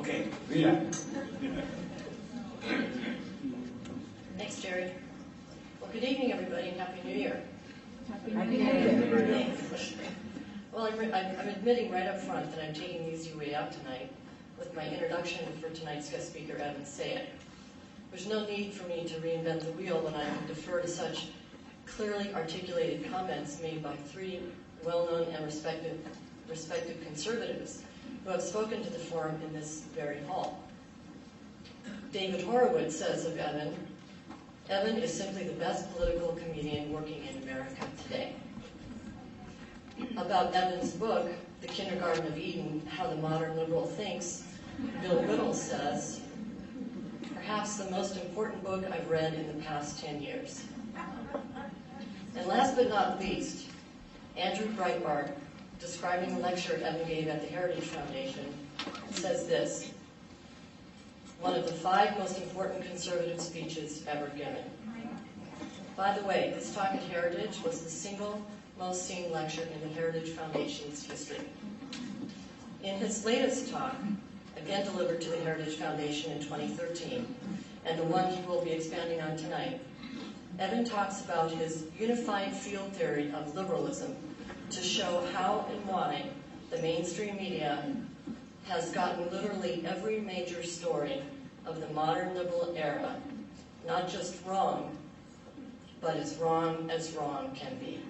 Okay, Rita. Thanks, Jerry. Well, good evening, everybody, and Happy New Year. Happy New Year. Thanks. Well, I'm admitting right up front that I'm taking the easy way out tonight with my introduction for tonight's guest speaker, Evan Sayet. There's no need for me to reinvent the wheel when I can defer to such clearly articulated comments made by three well-known and respected conservatives who have spoken to the forum in this very hall. David Horowitz says of Evan, Evan is simply the best political comedian working in America today. About Evan's book, The Kindergarten of Eden, How the Modern Liberal Thinks, Bill Maher says, perhaps the most important book I've read in the past 10 years. And last but not least, Andrew Breitbart, describing the lecture Evan gave at the Heritage Foundation, says this, one of the 5 most important conservative speeches ever given. By the way, this talk at Heritage was the single most seen lecture in the Heritage Foundation's history. In his latest talk, again delivered to the Heritage Foundation in 2013, and the one he will be expanding on tonight, Evan talks about his unified field theory of liberalism to show how and why the mainstream media has gotten literally every major story of the modern liberal era, not just wrong, but as wrong can be,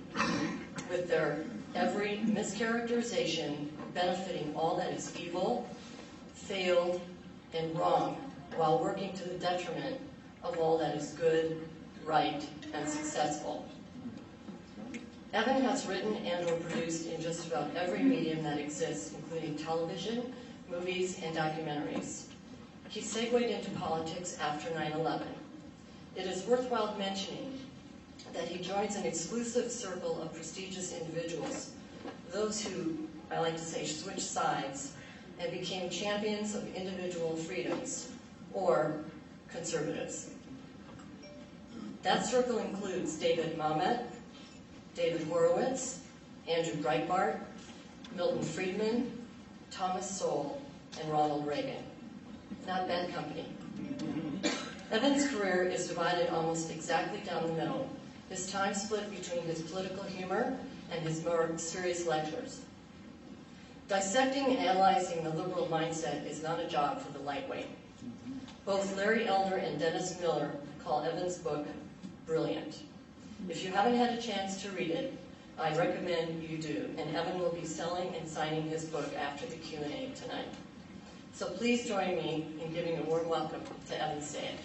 with their every mischaracterization benefiting all that is evil, failed, and wrong, while working to the detriment of all that is good, right, and successful. Evan has written and or produced in just about every medium that exists, including television, movies, and documentaries. He segued into politics after 9/11. It is worthwhile mentioning that he joins an exclusive circle of prestigious individuals, those who, I like to say, switched sides and became champions of individual freedoms, or conservatives. That circle includes David Mamet, David Horowitz, Andrew Breitbart, Milton Friedman, Thomas Sowell, and Ronald Reagan. Not bad company. Evan's career is divided almost exactly down the middle, his time split between his political humor and his more serious lectures. Dissecting and analyzing the liberal mindset is not a job for the lightweight. Both Larry Elder and Dennis Miller call Evan's book brilliant. If you haven't had a chance to read it, I recommend you do, and Evan will be selling and signing his book after the Q&A tonight. So please join me in giving a warm welcome to Evan Sayet.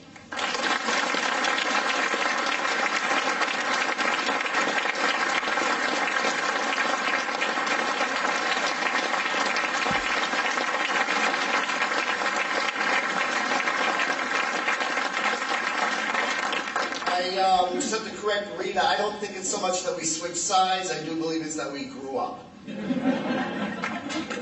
Just have to correct Rita. I don't think it's so much that we switch sides. I do believe it's that we grew up.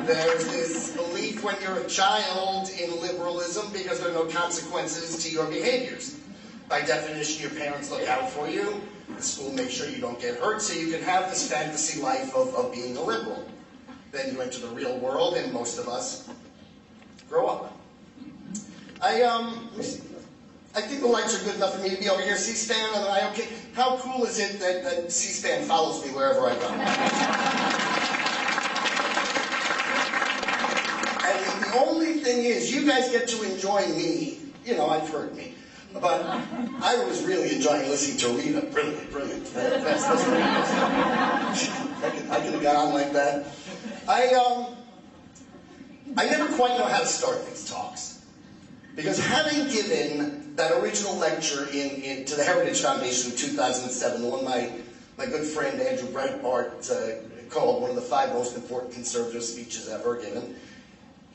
There's this belief when you're a child in liberalism because there are no consequences to your behaviors. By definition, your parents look out for you. The school makes sure you don't get hurt, so you can have this fantasy life of being a liberal. Then you enter the real world, and most of us grow up. Let me see. I think the lights are good enough for me to be over here. C-SPAN, am I okay? How cool is it that C-SPAN follows me wherever I go? And the only thing is, you guys get to enjoy me. You know, I've heard me. But I was really enjoying listening to Rita. Brilliant, brilliant. That's I could have gone on like that. I never quite know how to start these talks. Because having given that original lecture to the Heritage Foundation in 2007, the one my good friend Andrew Breitbart called one of the 5 most important conservative speeches ever given.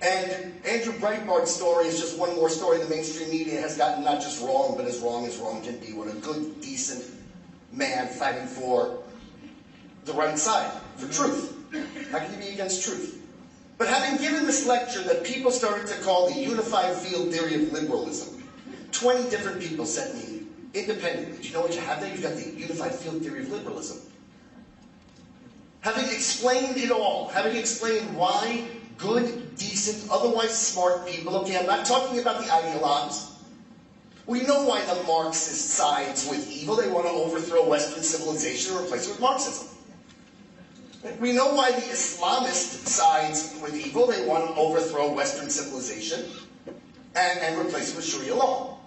And Andrew Breitbart's story is just one more story the mainstream media has gotten not just wrong, but as wrong can be. What a good, decent man fighting for the right side, for truth. How can you be against truth? But having given this lecture that people started to call the unified field theory of liberalism, 20 different people sent me independently. Do you know what you have there? You've got the unified field theory of liberalism. Having explained it all, having explained why good, decent, otherwise smart people. Okay, I'm not talking about the ideologues. We know why the Marxist sides with evil. They want to overthrow Western civilization and replace it with Marxism. We know why the Islamist sides with evil. They want to overthrow Western civilization and replace it with Sharia law.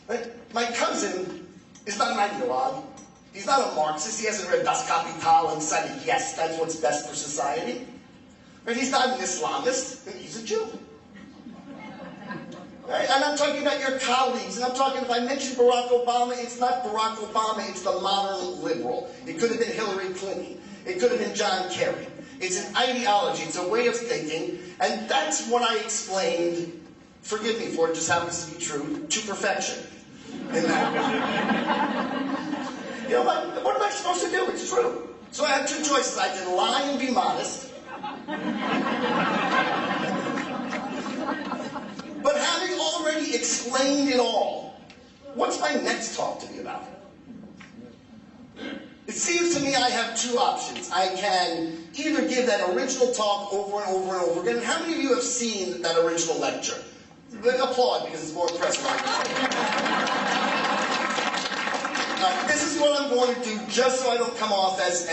Right? My cousin is not an ideologue. He's not a Marxist. He hasn't read Das Kapital and decided, yes, that's what's best for society. Right? He's not an Islamist. He's a Jew. Right? And I'm talking about your colleagues, and I'm talking, if I mention Barack Obama, it's not Barack Obama, it's the modern liberal. It could have been Hillary Clinton. It could have been John Kerry. It's an ideology, it's a way of thinking, and that's what I explained, forgive me for it, just happens to be true, to perfection. And you know, what am I supposed to do? It's true. So I have two choices. I can lie and be modest. But having already explained it all, what's my next talk to be about? It seems to me I have two options. I can either give that original talk over and over and over again. How many of you have seen that original lecture? Applaud, because it's more impressive. This is what I'm going to do, just so I don't come off as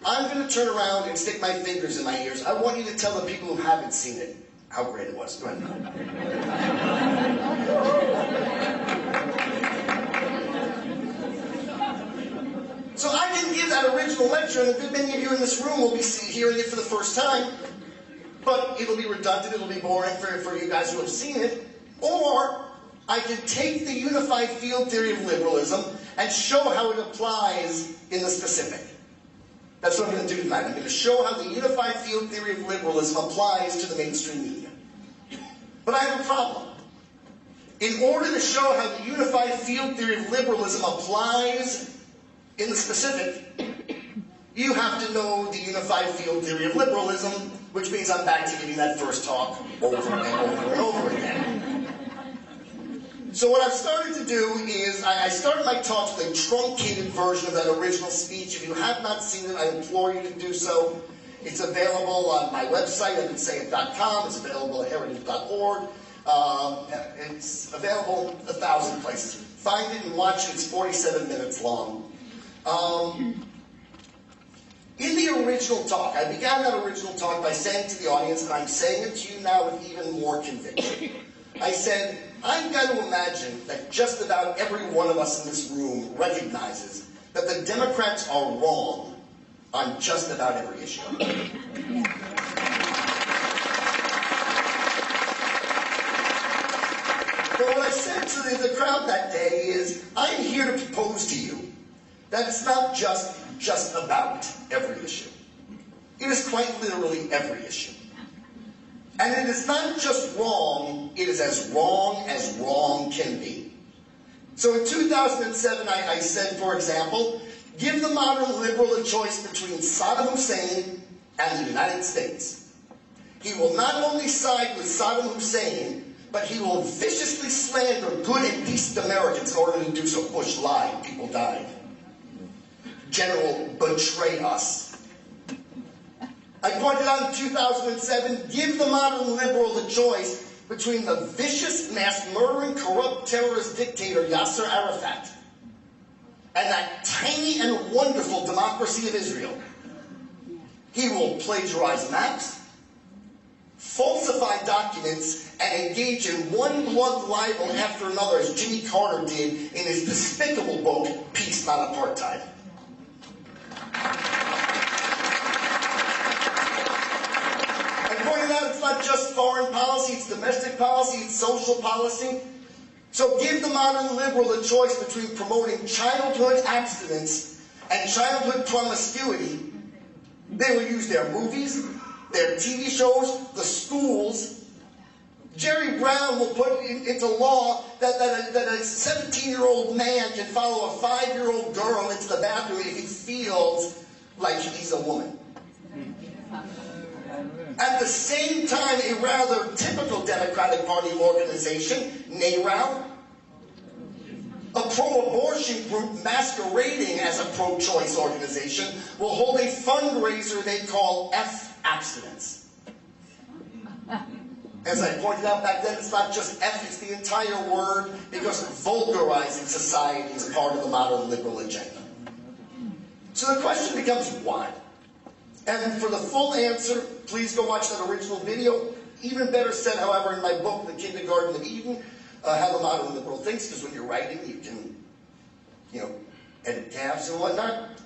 I'm going to turn around and stick my fingers in my ears. I want you to tell the people who haven't seen it how great it was. Go ahead. So I can give that original lecture, and a good many of you in this room will be hearing it for the first time, but it'll be redundant, it'll be boring for you guys who have seen it. Or I can take the unified field theory of liberalism and show how it applies in the specific. That's what I'm going to do tonight. I'm going to show how the unified field theory of liberalism applies to the mainstream media. But I have a problem. In order to show how the unified field theory of liberalism applies in the specific, you have to know the unified field theory of liberalism, which means I'm back to giving that first talk over and over and over again. So what I've started to do is, I started my talks with a truncated version of that original speech. If you have not seen it, I implore you to do so. It's available on my website, evansayet.com. It's available at heritage.org. It's available 1,000 places. Find it and watch it. It's 47 minutes long. In the original talk, I began that original talk by saying to the audience, and I'm saying it to you now with even more conviction, I said, I've got to imagine that just about every one of us in this room recognizes that the Democrats are wrong on just about every issue. But what I said to the crowd that day is, I'm here to propose to you that it's not just about every issue. It is quite literally every issue. And it is not just wrong, it is as wrong can be. So in 2007, I said, for example, give the modern liberal a choice between Saddam Hussein and the United States. He will not only side with Saddam Hussein, but he will viciously slander good and decent Americans in order to do so. Bush lied, people died. General betrayed us. I pointed out in 2007, give the modern liberal the choice between the vicious, mass-murdering, corrupt terrorist dictator Yasser Arafat and that tiny and wonderful democracy of Israel. He will plagiarize maps, falsify documents, and engage in one blood libel after another, as Jimmy Carter did in his despicable book, Peace, Not Apartheid. It's not just foreign policy, it's domestic policy, it's social policy. So give the modern liberal a choice between promoting childhood abstinence and childhood promiscuity. They will use their movies, their TV shows, the schools. Jerry Brown will put into law that a 17-year-old man can follow a 5-year-old girl into the bathroom if he feels like he's a woman. At the same time, a rather typical Democratic Party organization, NARAL, a pro-abortion group masquerading as a pro-choice organization, will hold a fundraiser they call F-Abstinence. As I pointed out back then, it's not just F, it's the entire word, because vulgarizing society is part of the modern liberal agenda. So the question becomes why? And for the full answer, please go watch that original video. Even better said, however, in my book, The Kindergarten of Eden, How the Modern Liberal Thinks, because when you're writing, you can, edit tabs and whatnot.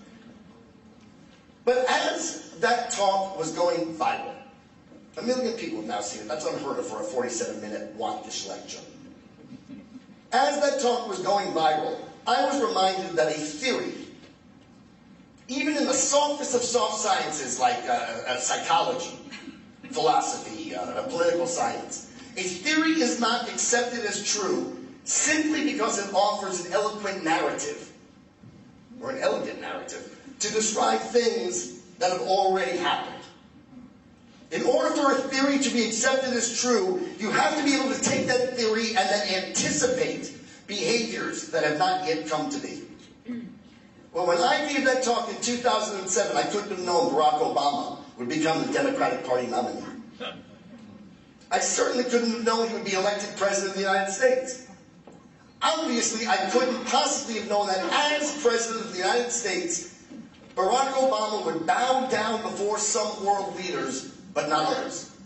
But as that talk was going viral, 1 million people have now seen it. That's unheard of for a 47-minute wonkish lecture. As that talk was going viral, I was reminded that a theory, even in the softest of soft sciences like psychology, philosophy, political science, a theory is not accepted as true simply because it offers an eloquent narrative, or an elegant narrative, to describe things that have already happened. In order for a theory to be accepted as true, you have to be able to take that theory and then anticipate behaviors that have not yet come to be. Well, when I gave that talk in 2007, I couldn't have known Barack Obama would become the Democratic Party nominee. I certainly couldn't have known he would be elected President of the United States. Obviously, I couldn't possibly have known that as President of the United States, Barack Obama would bow down before some world leaders, but not others.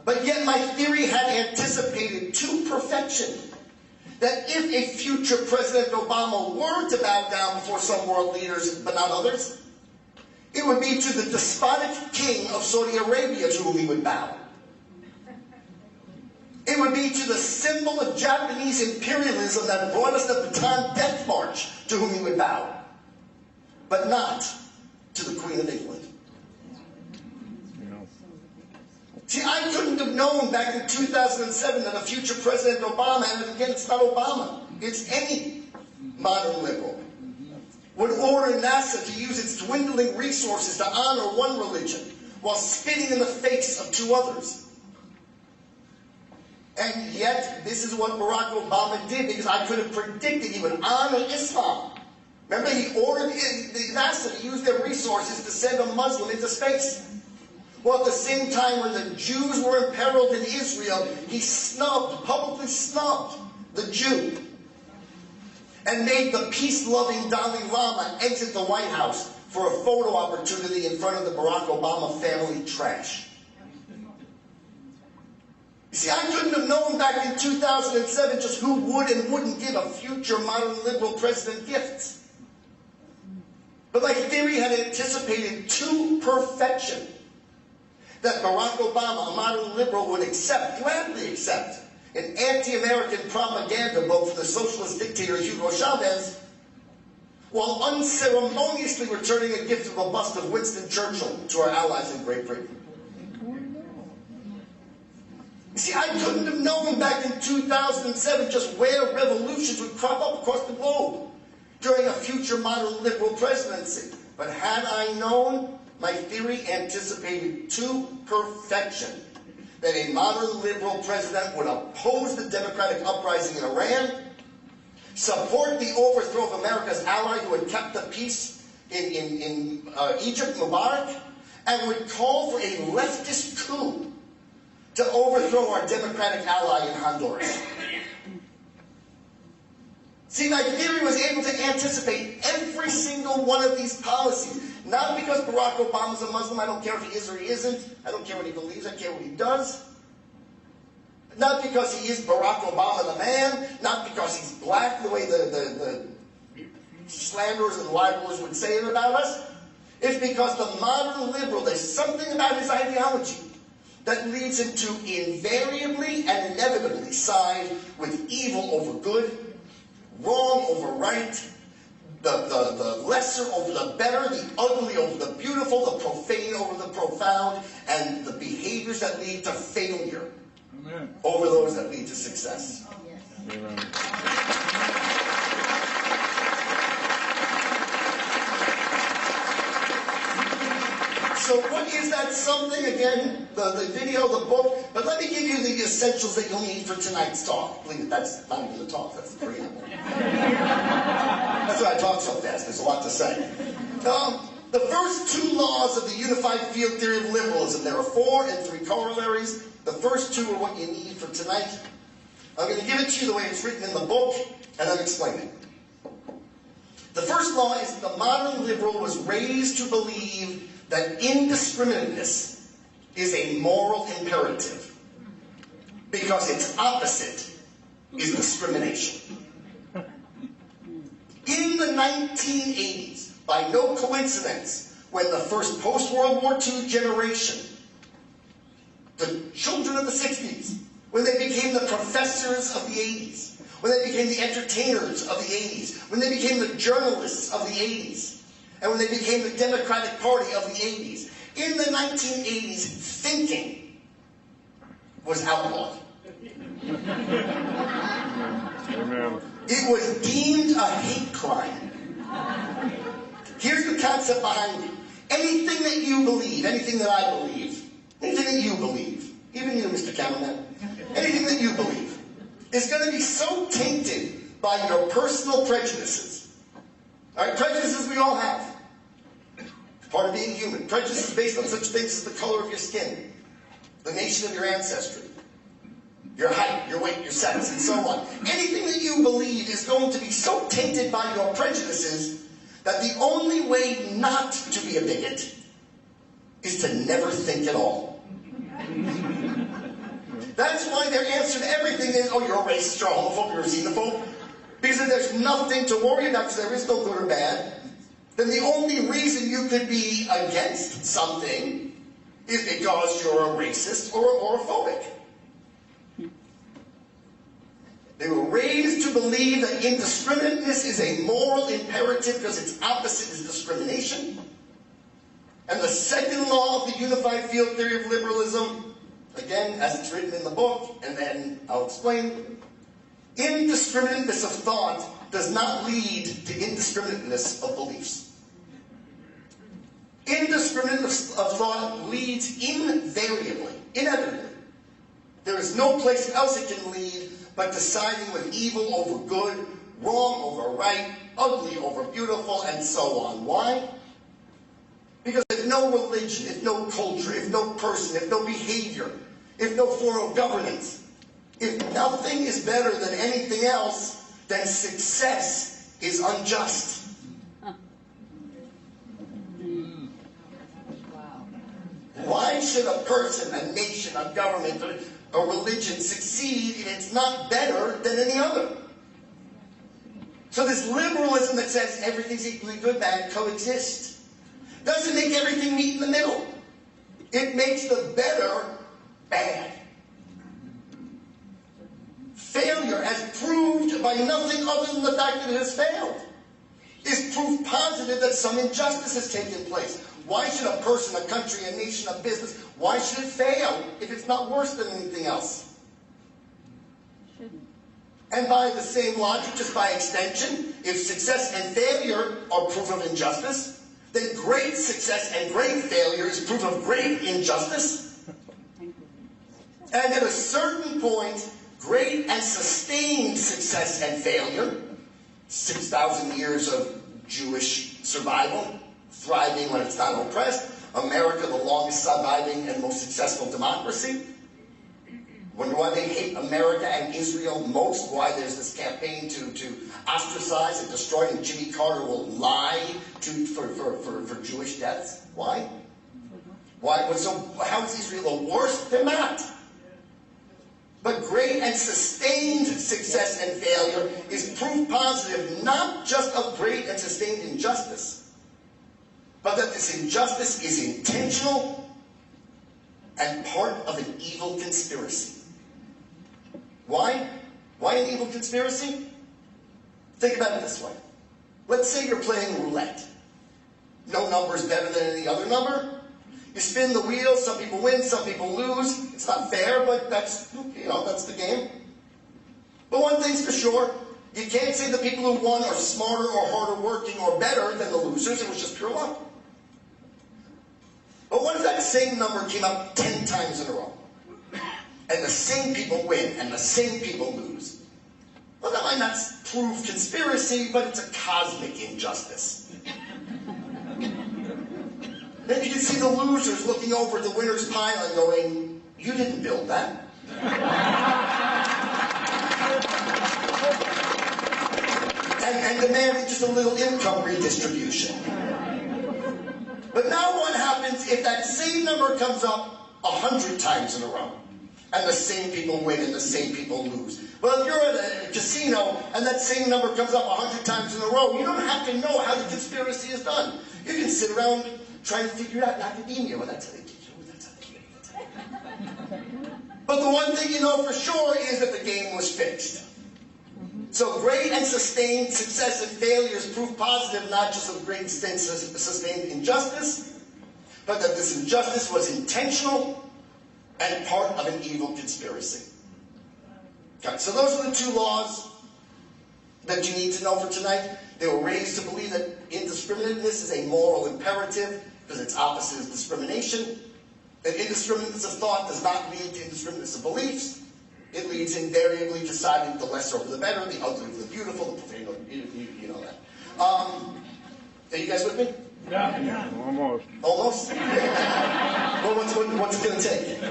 But yet my theory had anticipated to perfection that if a future President Obama were to bow down before some world leaders, but not others, it would be to the despotic king of Saudi Arabia to whom he would bow. It would be to the symbol of Japanese imperialism that brought us the Bataan Death March to whom he would bow, but not to the Queen of England. See, I couldn't have known back in 2007 that a future President Obama, and again, it's not Obama, it's any modern liberal, would order NASA to use its dwindling resources to honor one religion while spitting in the face of two others. And yet, this is what Barack Obama did, because I could have predicted he would honor Islam. Remember, he ordered NASA to use their resources to send a Muslim into space. Well, at the same time when the Jews were imperiled in Israel, he publicly snubbed the Jew, and made the peace-loving Dalai Lama exit the White House for a photo opportunity in front of the Barack Obama family trash. You see, I couldn't have known back in 2007 just who would and wouldn't give a future modern liberal president gifts. But my theory had anticipated to perfection that Barack Obama, a modern liberal, would gladly accept, an anti-American propaganda vote for the socialist dictator Hugo Chavez, while unceremoniously returning a gift of a bust of Winston Churchill to our allies in Great Britain. You see, I couldn't have known back in 2007 just where revolutions would crop up across the globe during a future modern liberal presidency. But had I known, my theory anticipated to perfection that a modern liberal president would oppose the democratic uprising in Iran, support the overthrow of America's ally who had kept the peace in Egypt, Mubarak, and would call for a leftist coup to overthrow our democratic ally in Honduras. See, my theory was able to anticipate every single one of these policies. Not because Barack Obama's a Muslim, I don't care if he is or he isn't. I don't care what he believes, I care what he does. Not because he is Barack Obama the man, not because he's black the way the slanderers and libelers would say it about us. It's because the modern liberal, there's something about his ideology that leads him to invariably and inevitably side with evil over good, wrong over right, the lesser over the better, the ugly over the beautiful, the profane over the profound, and the behaviors that lead to failure over those that lead to success. So what is that something? Again, the video, the book, but let me give you the essentials that you'll need for tonight's talk. Please, that's not even the talk, that's the preamble. That's why I talk so fast, there's a lot to say. The first two laws of the unified field theory of liberalism, there are 4 and 3 corollaries. The first 2 are what you need for tonight. I'm going to give it to you the way it's written in the book, and then explain it. The first law is the modern liberal was raised to believe that indiscriminateness is a moral imperative, because its opposite is discrimination. In the 1980s, by no coincidence, when the first post-World War II generation, the children of the 60s, when they became the professors of the 80s, when they became the entertainers of the 80s, when they became the journalists of the 80s, and when they became the Democratic Party of the 80s, in the 1980s, thinking was outlawed. Amen. It was deemed a hate crime. Here's the concept behind it. Anything that you believe, anything that I believe, anything that you believe, even you, Mr. Cameraman, anything that you believe, is going to be so tainted by your personal prejudices. All right, prejudices we all have. It's part of being human. Prejudice is based on such things as the color of your skin, the nation of your ancestry, your height, your weight, your sex, and so on. Anything that you believe is going to be so tainted by your prejudices that the only way not to be a bigot is to never think at all. That's why their answer to everything is, oh, you're a racist, you're a homophobe, you're a xenophobe. Because if there's nothing to worry about, because there is no good or bad, then the only reason you could be against something is because you're a racist or a phobic. They were raised to believe that indiscriminateness is a moral imperative because its opposite is discrimination. And the second law of the unified field theory of liberalism, again, as it's written in the book, and then I'll explain, indiscriminateness of thought does not lead to indiscriminateness of beliefs. Indiscriminateness of thought leads invariably, inevitably. There is no place else it can lead but deciding with evil over good, wrong over right, ugly over beautiful, and so on. Why? Because if no religion, if no culture, if no person, if no behavior, if no form of governance, if nothing is better than anything else, then success is unjust. Why should a person, a nation, a government, a religion succeed if it's not better than any other? So this liberalism that says everything's equally good, bad, coexist, doesn't make everything meet in the middle. It makes the better bad. Failure, as proved by nothing other than the fact that it has failed, is proof positive that some injustice has taken place. Why should a person, a country, a nation, a business, why should it fail if it's not worse than anything else? Shouldn't. And by the same logic, just by extension, if success and failure are proof of injustice, then great success and great failure is proof of great injustice. And at a certain point, great and sustained success and failure, 6,000 years of Jewish survival, thriving when it's not oppressed, America, the longest surviving and most successful democracy. Wonder why they hate America and Israel most, why there's this campaign to ostracize and destroy, and Jimmy Carter will lie for Jewish deaths. Why? Why? So how is Israel the worst? They're not. But great and sustained success and failure is proof positive not just of great and sustained injustice, but that this injustice is intentional and part of an evil conspiracy. Why? Why an evil conspiracy? Think about it this way. Let's say you're playing roulette. No number is better than any other number. You spin the wheel, some people win, some people lose. It's not fair, but that's, that's the game. But one thing's for sure, you can't say the people who won are smarter or harder working or better than the losers. It was just pure luck. But what if that same number came up 10 times in a row? And the same people win, and the same people lose? Well, that might not prove conspiracy, but it's a cosmic injustice. Then you can see the losers looking over at the winner's pile and going, you didn't build that. and demanding just a little income redistribution. But now what happens if that same number comes up 100 times in a row? And the same people win and the same people lose. Well, if you're at a casino and that same number comes up 100 times in a row, you don't have to know how the conspiracy is done. You can sit around trying to figure it out in academia. Well, that's how they get you. That's how they get you. But the one thing you know for sure is that the game was fixed. So great and sustained success and failure is proof positive not just of great and sustained injustice, but that this injustice was intentional and part of an evil conspiracy. Okay, so those are the two laws that you need to know for tonight. They were raised to believe that indiscriminateness is a moral imperative because its opposite is discrimination. And indiscriminateness of thought does not lead to indiscriminateness of beliefs. It leads invariably to siding the lesser over the better, the ugly over the beautiful, you know that. Are you guys with me? Yeah. Almost. Almost? Well, what's it going to take?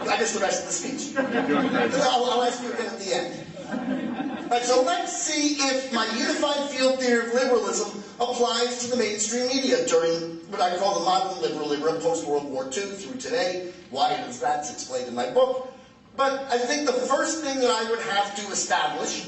I guess the rest of the speech. I'll ask you again at the end. All right, so let's see if my unified field theory of liberalism applies to the mainstream media during what I call the modern liberal era, post-World War II through today. Why it is that's explained in my book. But I think the first thing that I would have to establish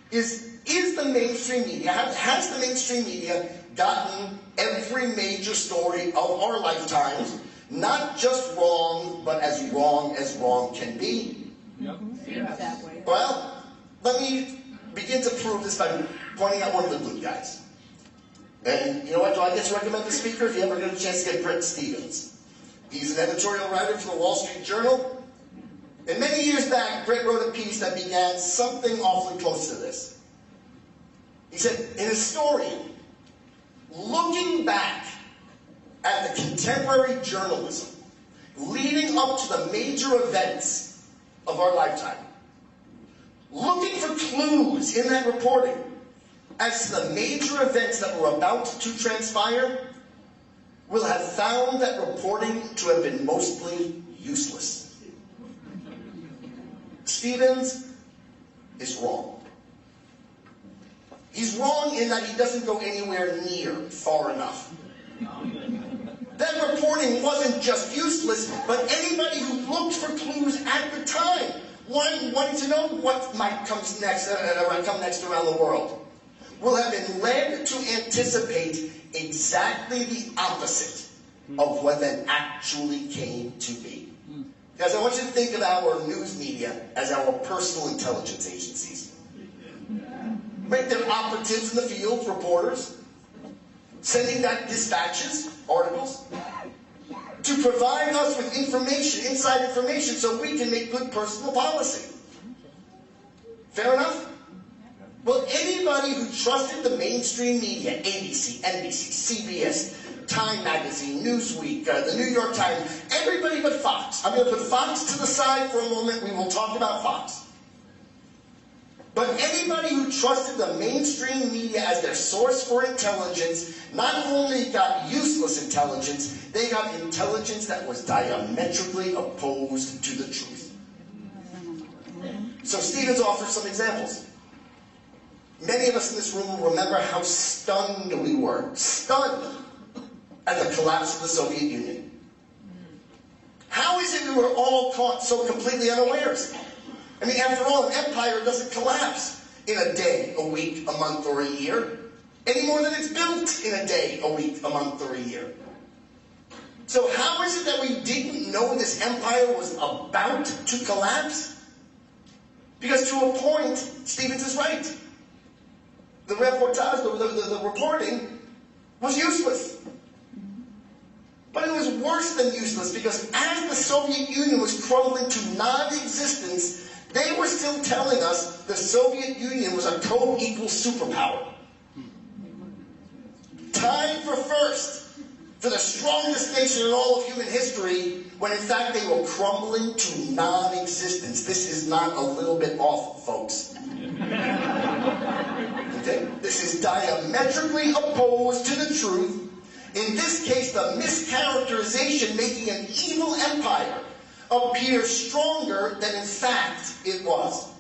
is the mainstream media, has the mainstream media gotten every major story of our lifetimes, not just wrong, but as wrong can be? Yep. Seems that way. Well, let me begin to prove this by pointing out one of the good guys. And you know what, do I get to recommend the speaker? If you ever get a chance to get Brett Stevens. He's an editorial writer for the Wall Street Journal. And many years back, Brett wrote a piece that began something awfully close to this. He said, in his story, looking back at the contemporary journalism leading up to the major events of our lifetime, looking for clues in that reporting as to the major events that were about to transpire, will have found that reporting to have been mostly useless. Stevens is wrong. He's wrong in that he doesn't go anywhere near far enough. That reporting wasn't just useless, but anybody who looked for clues at the time wanting to know what might come next around the world will have been led to anticipate exactly the opposite of what then actually came to be. Guys, I want you to think of our news media as our personal intelligence agencies. Right? They're operatives in the field, reporters, sending back dispatches, articles, to provide us with information, inside information, so we can make good personal policy. Fair enough? Well, anybody who trusted the mainstream media, ABC, NBC, CBS, Time Magazine, Newsweek, the New York Times, everybody but Fox. I'm going to put Fox to the side for a moment. We will talk about Fox. But anybody who trusted the mainstream media as their source for intelligence not only got useless intelligence, they got intelligence that was diametrically opposed to the truth. So Stevens offers some examples. Many of us in this room will remember how stunned we were. Stunned at the collapse of the Soviet Union. How is it we were all caught so completely unawares? I mean, after all, an empire doesn't collapse in a day, a week, a month, or a year, any more than it's built in a day, a week, a month, or a year. So how is it that we didn't know this empire was about to collapse? Because to a point, Stevens is right. The reportage, the reporting was useless. But it was worse than useless, because as the Soviet Union was crumbling to non-existence, they were still telling us the Soviet Union was a co-equal superpower. Tied for first, for the strongest nation in all of human history, when in fact they were crumbling to non-existence. This is not a little bit off, folks. Okay? This is diametrically opposed to the truth, In this case, the mischaracterization making an evil empire appear stronger than in fact it was.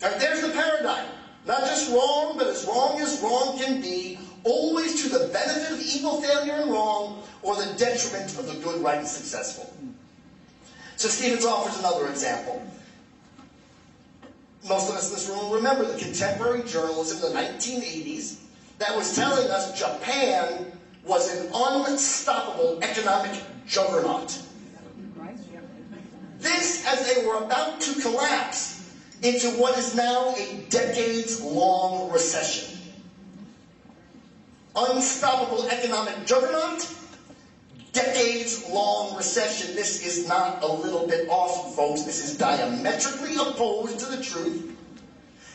Right, there's the paradigm. Not just wrong, but as wrong can be, always to the benefit of evil, failure, and wrong, or the detriment of the good, right, and successful. So Stevens offers another example. Most of us in this room will remember the contemporary journalism in the 1980s that was telling us Japan was an unstoppable economic juggernaut. This, as they were about to collapse into what is now a decades-long recession. Unstoppable economic juggernaut, decades-long recession. This is not a little bit off, folks. This is diametrically opposed to the truth.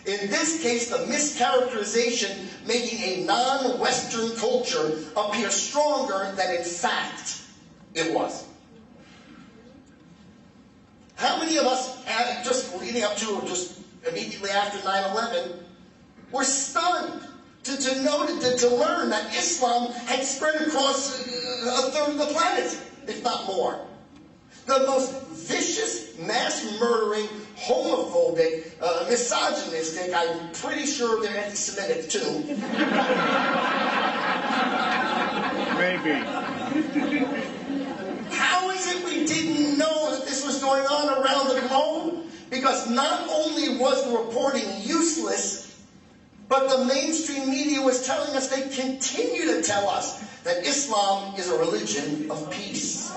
In this case, the mischaracterization making a non-Western culture appear stronger than in fact it was. How many of us, just leading up to or just immediately after 9/11, were stunned to learn that Islam had spread across a third of the planet, if not more? The most vicious, mass-murdering, homophobic, misogynistic, I'm pretty sure they're anti-Semitic too. Maybe. How is it we didn't know that this was going on around the globe? Because not only was the reporting useless, but the mainstream media was telling us, they continue to tell us, that Islam is a religion of peace.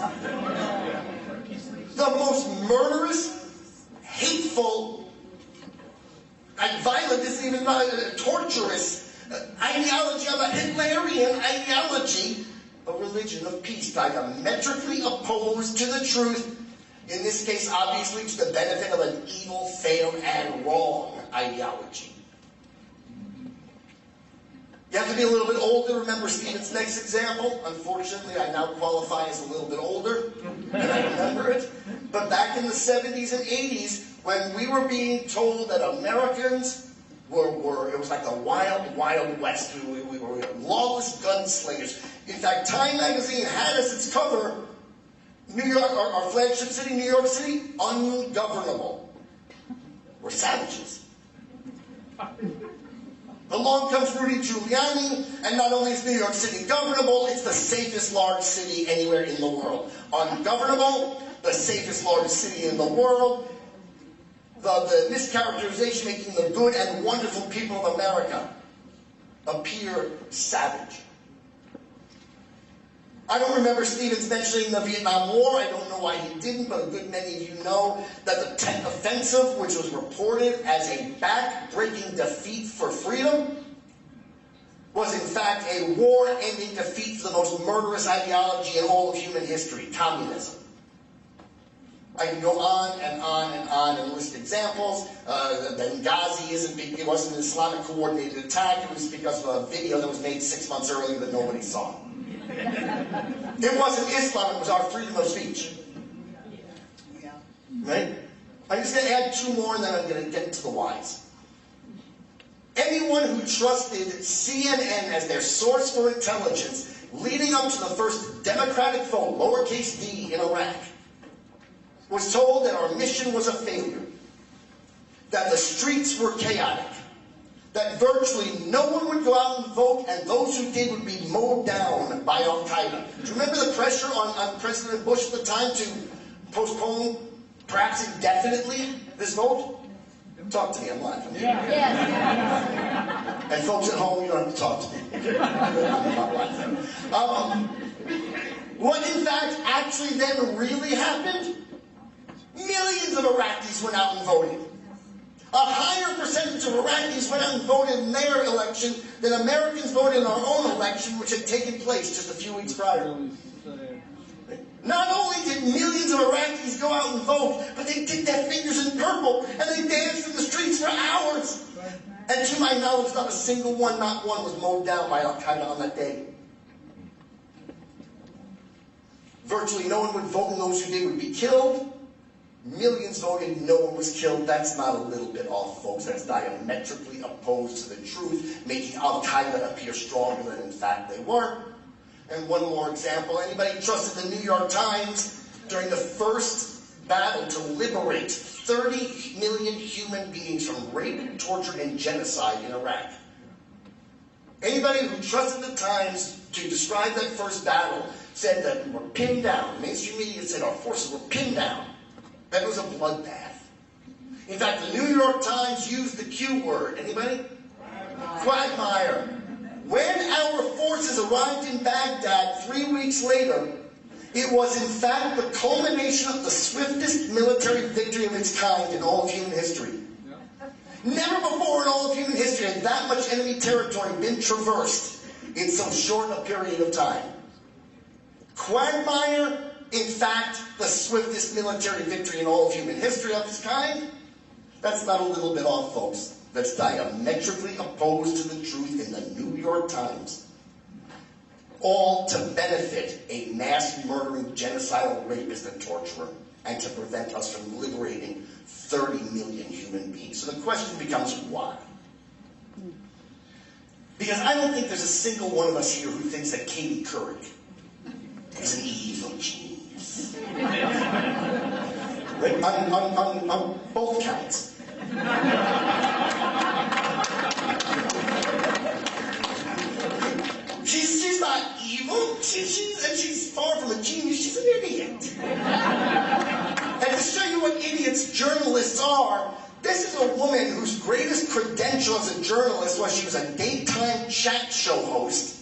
The most murderous, hateful, violent, isn't even torturous ideology of a Hitlerian ideology, a religion of peace, diametrically opposed to the truth, in this case, obviously, to the benefit of an evil, failed, and wrong ideology. You have to be a little bit older to remember Stephen's next example. Unfortunately, I now qualify as a little bit older, and I remember it. But back in the 70s and 80s, when we were being told that Americans it was like the wild, wild west. We were lawless gunslingers. In fact, Time magazine had as its cover, New York, our flagship city, New York City, ungovernable. We're savages. Along comes Rudy Giuliani, and not only is New York City governable, it's the safest large city anywhere in the world. Ungovernable, the safest large city in the world. The mischaracterization making the good and wonderful people of America appear savage. I don't remember Stevens mentioning the Vietnam War. I don't know why he didn't, but a good many of you know that the Tet Offensive, which was reported as a back-breaking defeat for freedom, was in fact a war-ending defeat for the most murderous ideology in all of human history, communism. I can go on and on and on and list examples. Benghazi it wasn't an Islamic coordinated attack. It was because of a video that was made 6 months earlier that nobody saw. It wasn't Islam, it was our freedom of speech. Right? I'm just going to add two more and then I'm going to get to the whys. Anyone who trusted CNN as their source for intelligence leading up to the first democratic vote, lowercase d, in Iraq, was told that our mission was a failure, that the streets were chaotic, that virtually no one would go out and vote, and those who did would be mowed down by Al-Qaeda. Do you remember the pressure on President Bush at the time to postpone, perhaps indefinitely, this vote? Talk to me, I'm live. Yes. And folks at home, you don't have to talk to me. I'm not live. What in fact actually then really happened? Millions of Iraqis went out and voted. A higher percentage of Iraqis went out and voted in their election than Americans voted in our own election, which had taken place just a few weeks prior. Not only did millions of Iraqis go out and vote, but they dipped their fingers in purple and they danced in the streets for hours. And to my knowledge, not a single one, not one, was mowed down by Al-Qaeda on that day. Virtually no one would vote, and those who did would be killed. Millions voted, no one was killed. That's not a little bit off, folks. That's diametrically opposed to the truth, making Al-Qaeda appear stronger than in fact they were. And one more example. Anybody trusted the New York Times during the first battle to liberate 30 million human beings from rape, torture, and genocide in Iraq? Anybody who trusted the Times to describe that first battle said that we were pinned down. Mainstream media said our forces were pinned down. That it was a bloodbath. In fact, the New York Times used the Q word. Anybody? Quagmire. When our forces arrived in Baghdad 3 weeks later, it was in fact the culmination of the swiftest military victory of its kind in all of human history. Never before in all of human history had that much enemy territory been traversed in so short a period of time. Quagmire, in fact, the swiftest military victory in all of human history of its kind? That's not a little bit off, folks. That's diametrically opposed to the truth in the New York Times. All to benefit a mass-murdering, genocidal rapist and torturer, and to prevent us from liberating 30 million human beings. So the question becomes, why? Because I don't think there's a single one of us here who thinks that Katie Couric is an evil genius. Right? On both counts. She's not evil. She's far from a genius. She's an idiot. And to show you what idiots journalists are, this is a woman whose greatest credential as a journalist was she was a daytime chat show host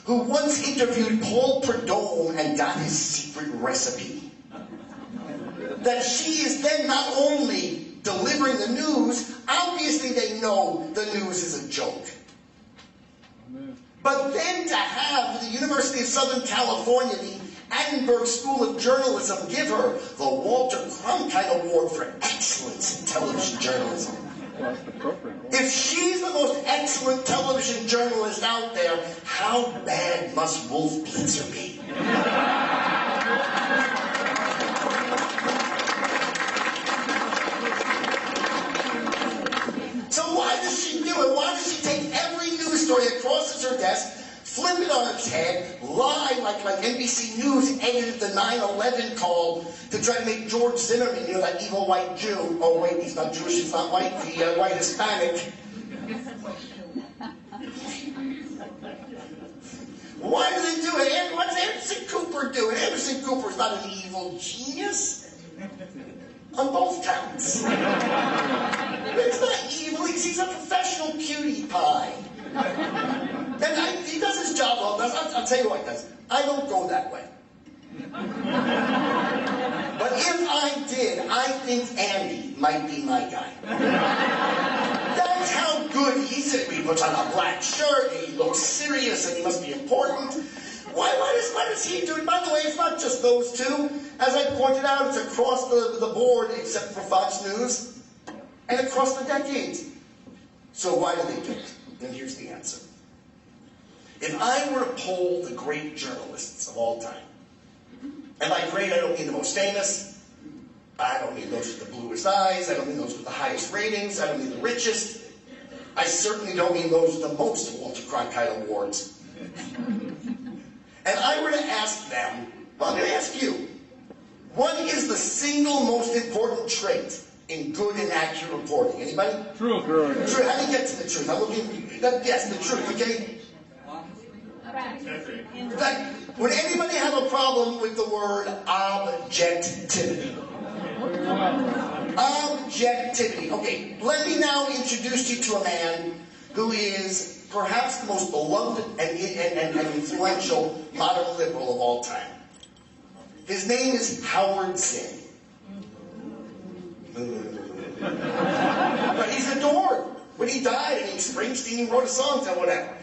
who once interviewed Paul Prudhomme and got his secret recipe. That she is then not only delivering the news, obviously they know the news is a joke. But then to have the University of Southern California, the Edinburgh School of Journalism, give her the Walter Cronkite Award for excellence in television journalism. If she's the most excellent television journalist out there, how bad must Wolf Blitzer be? So why does she do it? Why does she take every news story that crosses her desk, flip it on its head, lie like NBC News edited the 9/11 call to try to make George Zimmerman, you know, that evil white Jew. Oh wait, he's not Jewish, he's not white, the white Hispanic. Why do they do it? What's Anderson Cooper doing? Anderson Cooper's not an evil genius. On both counts. It's not evil, he's a professional cutie pie. And he does his job well. I'll tell you what he does. I don't go that way. But if I did, I think Andy might be my guy. That's how good he's at. He puts on a black shirt, he looks serious, and he must be important. Why does he do it? By the way, it's not just those two. As I pointed out, it's across the board, except for Fox News, and across the decades. So why do they do it? And here's the answer. If I were to poll the great journalists of all time, and by great I don't mean the most famous, I don't mean those with the bluest eyes, I don't mean those with the highest ratings, I don't mean the richest, I certainly don't mean those with the most Walter Cronkite Awards. And I were to ask them, well, I'm going to ask you, what is the single most important trait in good and accurate reporting? Anybody? Truth. Truth. How do you get to the truth? I'm looking. Yes, the truth. Okay. Would anybody have a problem with the word objectivity? Objectivity. Okay. Let me now introduce you to a man who is perhaps the most beloved and influential modern liberal of all time. His name is Howard Zinn. But he's adored. When he died, Springsteen wrote a song to whatever.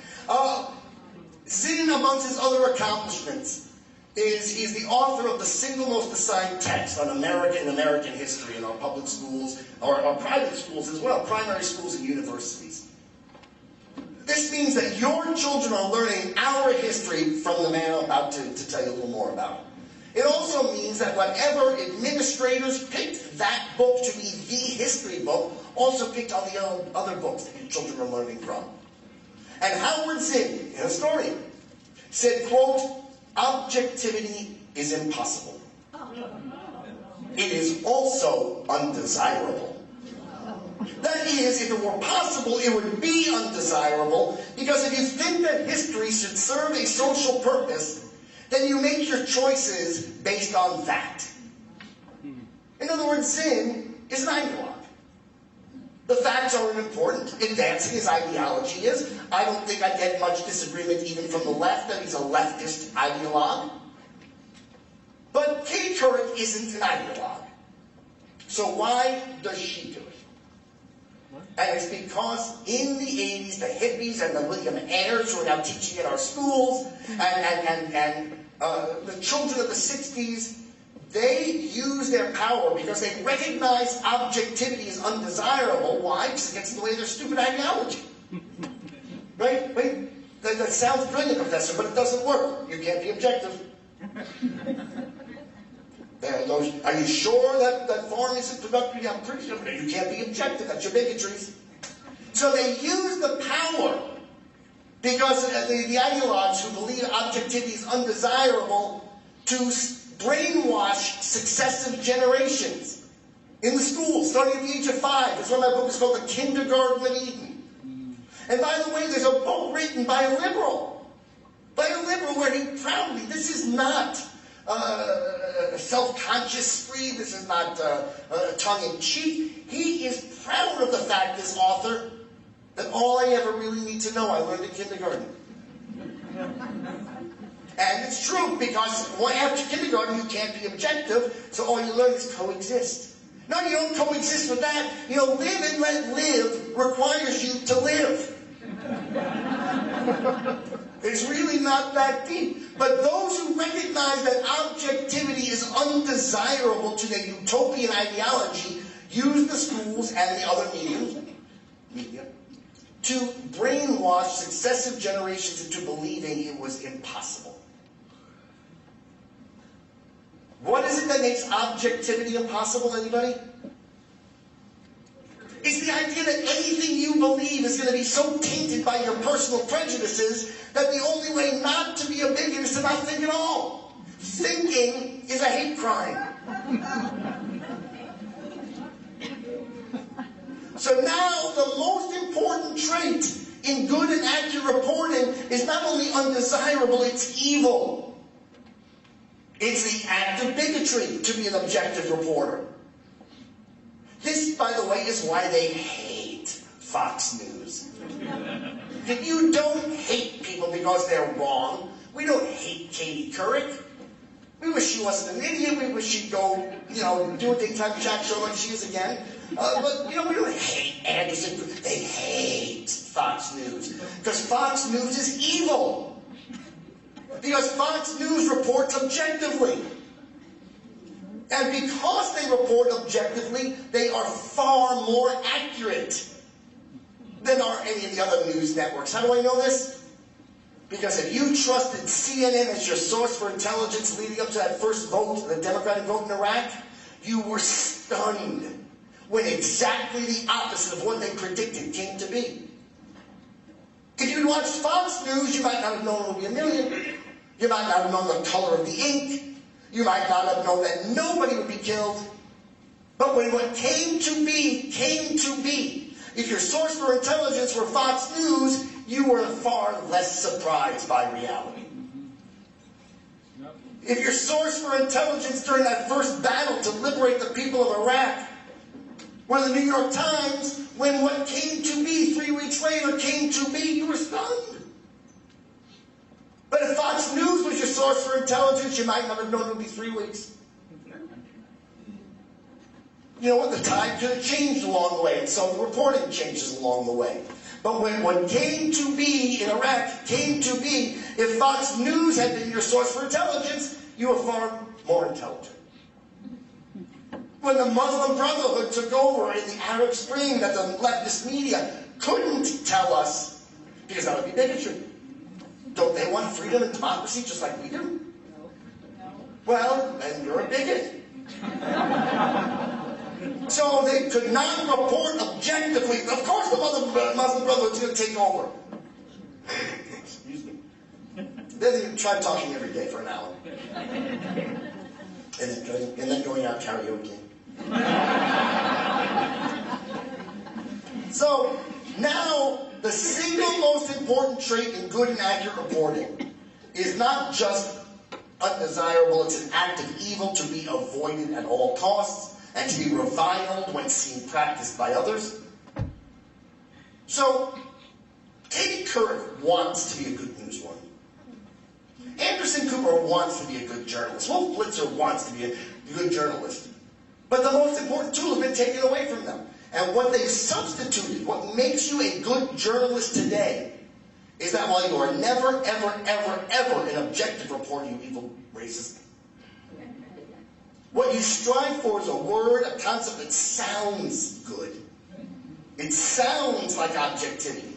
Zinn, amongst his other accomplishments, he's the author of the single most assigned text on American history in our public schools, or our private schools as well, primary schools and universities. This means that your children are learning our history from the man I'm about to tell you a little more about. It also means that whatever administrators picked that book to be the history book, also picked all the other books that your children are learning from. And Howard Zinn, a historian, said, quote, "Objectivity is impossible. It is also undesirable." That is, if it were possible, it would be undesirable, because if you think that history should serve a social purpose, then you make your choices based on that. In other words, Zinn is an ideologue. The facts aren't important. Advancing his ideology is. I don't think I get much disagreement even from the left that he's a leftist ideologue. But Katie Couric isn't an ideologue. So why does she do it? And it's because in the 80s, the hippies and the William Ayers who are now teaching at our schools, and the children of the 60s, they use their power because they recognize objectivity is undesirable. Why? Because it gets in the way of their stupid ideology. Right? Wait, that sounds brilliant, Professor, but it doesn't work. You can't be objective. Are you sure that farm isn't productive? Yeah, I'm pretty sure. You can't be objective. That's your bigotries. So they use the power because the ideologues who believe objectivity is undesirable to brainwash successive generations in the schools, starting at the age of 5. That's why my book is called The Kindergarten of Eden. And by the way, there's a book written by a liberal where he proudly, this is not self-conscious free, this is not tongue-in-cheek. He is proud of the fact, this author, that all I ever really need to know I learned in kindergarten. And it's true, because after kindergarten you can't be objective, so all you learn is coexist. No, you don't coexist with that. You know, live and let live requires you to live. It's really not that deep. But those who recognize that objectivity is undesirable to their utopian ideology use the schools and the other media to brainwash successive generations into believing it was impossible. What is it that makes objectivity impossible, anybody? It's the idea that anything you believe is going to be so tainted by your personal prejudices that the only way not to be a bigot is to not think at all. Thinking is a hate crime. So now the most important trait in good and accurate reporting is not only undesirable, it's evil. It's the act of bigotry to be an objective reporter. This, by the way, is why they hate Fox News. You don't hate people because they're wrong. We don't hate Katie Couric. We wish she wasn't an idiot. We wish she'd go, do a daytime chat show like she is again. But, we don't hate Anderson. They hate Fox News. Because Fox News is evil. Because Fox News reports objectively. And because they report objectively, they are far more accurate than are any of the other news networks. How do I know this? Because if you trusted CNN as your source for intelligence leading up to that first vote, the Democratic vote in Iraq, you were stunned when exactly the opposite of what they predicted came to be. If you'd watched Fox News, you might not have known it would be a million. You might not have known the color of the ink. You might not have known that nobody would be killed. But when what came to be, came to be. If your source for intelligence were Fox News, you were far less surprised by reality. If your source for intelligence during that first battle to liberate the people of Iraq were the New York Times, when what came to be 3 weeks later came to be, you were stunned. But if Fox News was your source for intelligence, you might not have known it would be 3 weeks. You know what? The tide could have changed along the way, and so the reporting changes along the way. But when what came to be in Iraq came to be, if Fox News had been your source for intelligence, you were far more intelligent. When the Muslim Brotherhood took over in the Arab Spring, that the leftist media couldn't tell us, because that would be bigotry. Don't they want freedom and democracy just like we do? Well, and you're a bigot. So they could not report objectively. Of course the Muslim Brotherhood is going to take over. Excuse me. Then you try talking every day for an hour. And then going out karaoke. So now the single most important trait in good and accurate reporting is not just undesirable, it's an act of evil to be avoided at all costs and to be reviled when seen practiced by others. So, Katie Couric wants to be a good newswoman. Anderson Cooper wants to be a good journalist. Wolf Blitzer wants to be a good journalist. But the most important tool has been taken away from them. And what they've substituted, what makes you a good journalist today, is that while you are never, ever, ever, ever an objective reporter, you evil racist, what you strive for is a word, a concept that sounds good. It sounds like objectivity,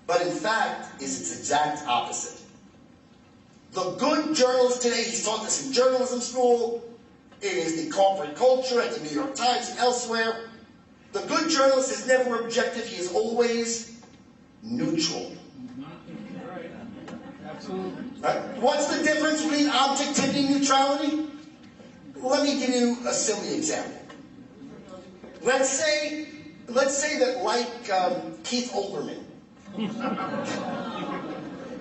but in fact is its exact opposite. The good journalist today, he's taught this in journalism school, it is the corporate culture at the New York Times and elsewhere. The good journalist is never objective, he is always neutral. Right. Absolutely. Right? What's the difference between objectivity and neutrality? Let me give you a silly example. Let's say that, like Keith Olbermann,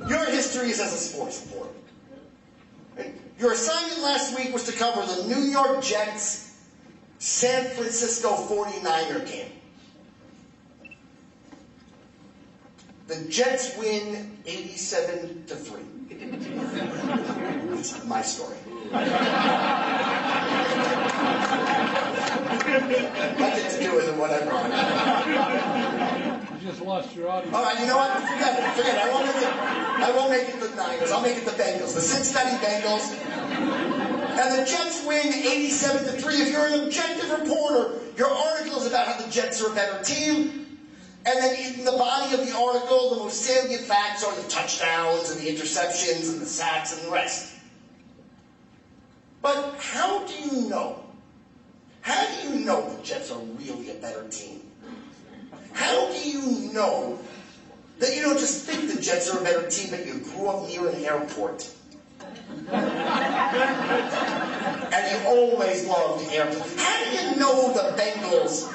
your history is as a sports reporter. Right? Your assignment last week was to cover the New York Jets San Francisco 49er game. The Jets win 87-3. It's my story. Nothing to do with it, whatever. You just lost your audience. All right, you know what? Forget it. I won't make it the Niners. I'll make it the Bengals. The Cincinnati Bengals. And the Jets win 87-3. If you're an objective reporter, your article is about how the Jets are a better team. And then in the body of the article, the most salient facts are the touchdowns and the interceptions and the sacks and the rest. But how do you know? How do you know the Jets are really a better team? How do you know that you don't just think the Jets are a better team, but you grew up near an airport? And you always loved airports. How do you know the Bengals?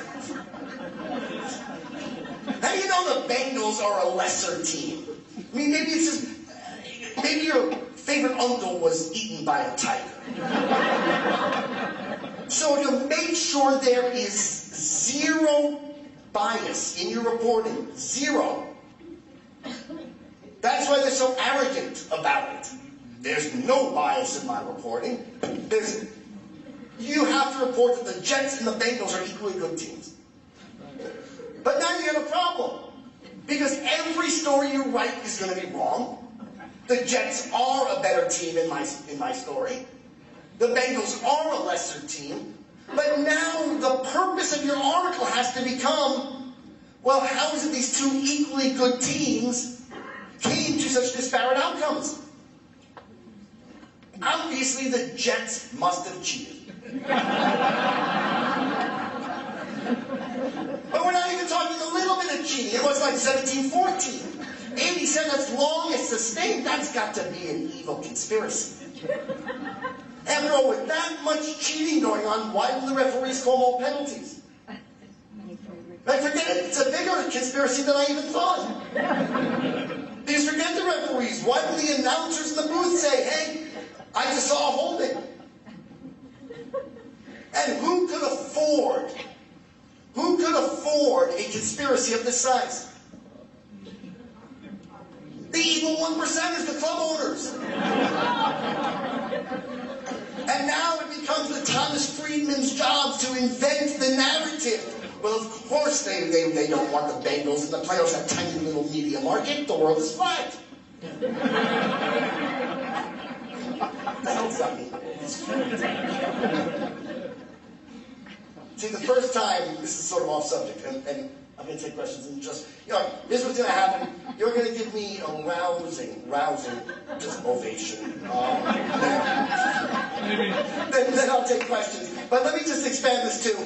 How do you know the Bengals are a lesser team? I mean, maybe it's just, maybe your favorite uncle was eaten by a tiger. So to make sure there is zero bias in your reporting, zero. That's why they're so arrogant about it. There's no bias in my reporting. You have to report that the Jets and the Bengals are equally good teams. But now you have a problem. Because every story you write is going to be wrong. The Jets are a better team in my story. The Bengals are a lesser team. But now the purpose of your article has to become, well, how is it these two equally good teams came to such disparate outcomes? Obviously, the Jets must have cheated. But we're not even talking a little bit of cheating. It was like 17-14. 87, as long as sustained, that's got to be an evil conspiracy. After all, with that much cheating going on, why do the referees call all penalties? Like, forget it, it's a bigger conspiracy than I even thought. Because forget the referees, why do the announcers in the booth say, hey, I just saw a holding? And who could afford a conspiracy of this size? The evil 1%ers, the club owners. And now it becomes the Thomas Friedman's job to invent the narrative. Well, of course they don't want the Bengals in the playoffs, that tiny little media market. The world is flat. That's not me. See, the first time, this is sort of off subject, and I'm going to take questions in just, here's what's going to happen. You're going to give me a rousing, just ovation. Maybe then I'll take questions. But let me just expand this too.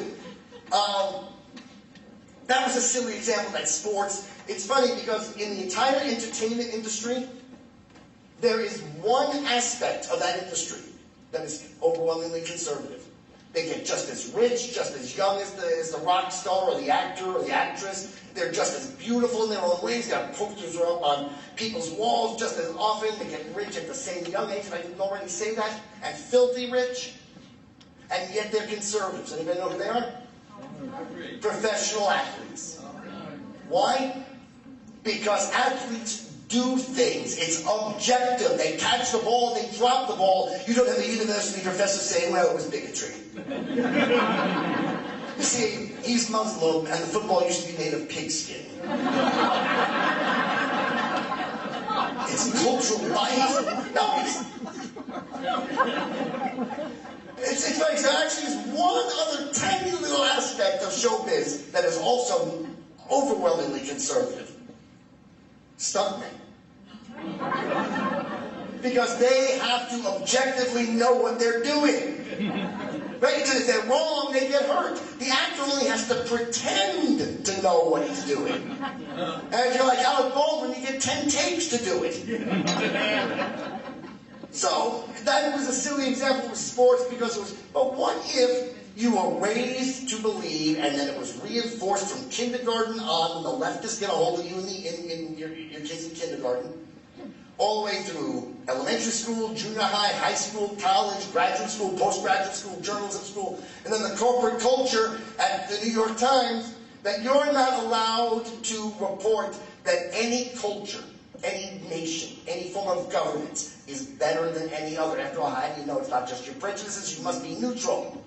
That was a silly example, that sports. It's funny because in the entire entertainment industry, there is one aspect of that industry that is overwhelmingly conservative. They get just as rich, just as young as the rock star or the actor or the actress. They're just as beautiful in their own ways. Their posters are up on people's walls just as often. They get rich at the same young age, and I didn't already say that, and filthy rich. And yet they're conservatives. Anybody know who they are? Professional athletes. Why? Because athletes do things. It's objective. They catch the ball, they drop the ball. You don't have a university professor saying, well, it was bigotry. You see, he's Muslim, and the football used to be made of pigskin. It's cultural bias. No, it's like there actually is one other tiny little aspect of showbiz that is also overwhelmingly conservative. Stuntmen. Because they have to objectively know what they're doing. Right? Because if they're wrong, they get hurt. The actor only has to pretend to know what he's doing. And if you're like Alec Baldwin, you get 10 takes to do it. So, that was a silly example with sports because it was, but what if you were raised to believe and then it was reinforced from kindergarten on, when the leftists get a hold of you in your kids in kindergarten, all the way through elementary school, junior high, high school, college, graduate school, postgraduate school, journalism school, and then the corporate culture at the New York Times, that you're not allowed to report that any culture, any nation, any form of governance is better than any other. After all, how do you know it's not just your prejudices? You must be neutral.